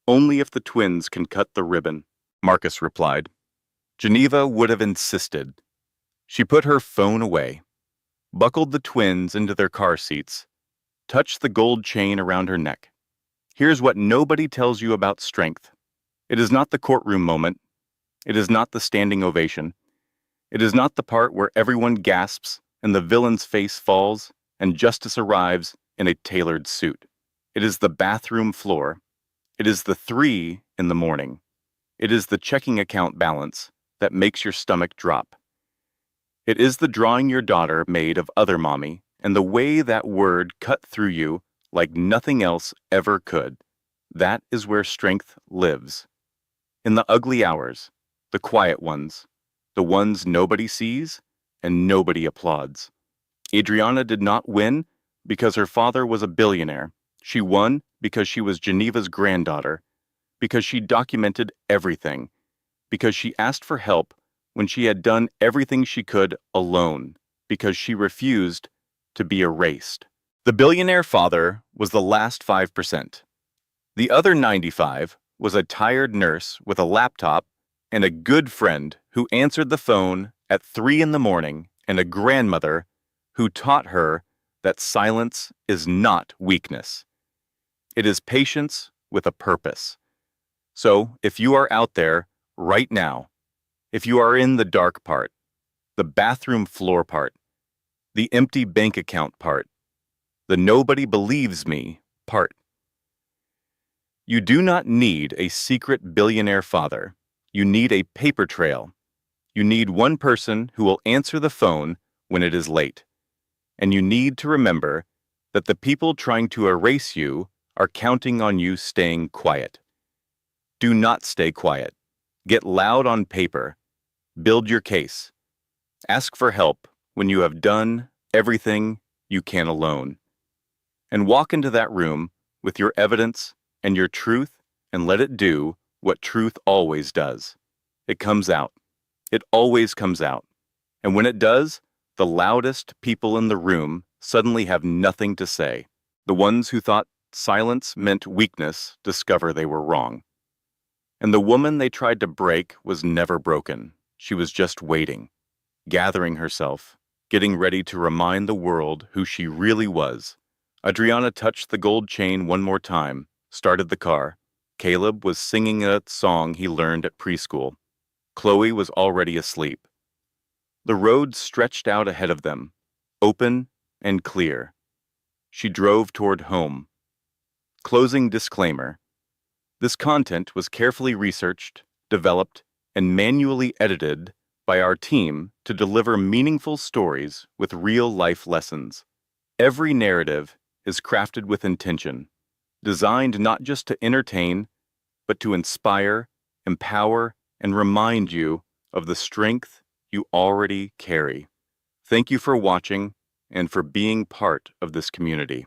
S1: "Only if the twins can cut the ribbon." Marcus replied. Geneva would have insisted. She put her phone away, buckled the twins into their car seats, touched the gold chain around her neck. Here's what nobody tells you about strength. It is not the courtroom moment. It is not the standing ovation. It is not the part where everyone gasps and the villain's face falls and justice arrives in a tailored suit. It is the bathroom floor. It is the 3 in the morning. It is the checking account balance that makes your stomach drop. It is the drawing your daughter made of other mommy and the way that word cut through you like nothing else ever could. That is where strength lives. In the ugly hours, the quiet ones, the ones nobody sees and nobody applauds. Adriana did not win because her father was a billionaire. She won because she was Geneva's granddaughter, because she documented everything, because she asked for help when she had done everything she could alone, because she refused to be erased. The billionaire father was the last 5%. The other 95 was a tired nurse with a laptop and a good friend who answered the phone at 3 in the morning and a grandmother who taught her that silence is not weakness. It is patience with a purpose. So, if you are out there right now, if you are in the dark part, the bathroom floor part, the empty bank account part, the nobody believes me part, you do not need a secret billionaire father. You need a paper trail. You need one person who will answer the phone when it is late. And you need to remember that the people trying to erase you are counting on you staying quiet. Do not stay quiet. Get loud on paper. Build your case. Ask for help when you have done everything you can alone. And walk into that room with your evidence and your truth and let it do what truth always does. It comes out. It always comes out. And when it does, the loudest people in the room suddenly have nothing to say. The ones who thought silence meant weakness discover they were wrong. And the woman they tried to break was never broken. She was just waiting, gathering herself, getting ready to remind the world who she really was. Adriana touched the gold chain one more time, started the car. Caleb was singing a song he learned at preschool. Chloe was already asleep. The road stretched out ahead of them, open and clear. She drove toward home. Closing disclaimer. This content was carefully researched, developed, and manually edited by our team to deliver meaningful stories with real-life lessons. Every narrative is crafted with intention, designed not just to entertain, but to inspire, empower, and remind you of the strength you already carry. Thank you for watching and for being part of this community.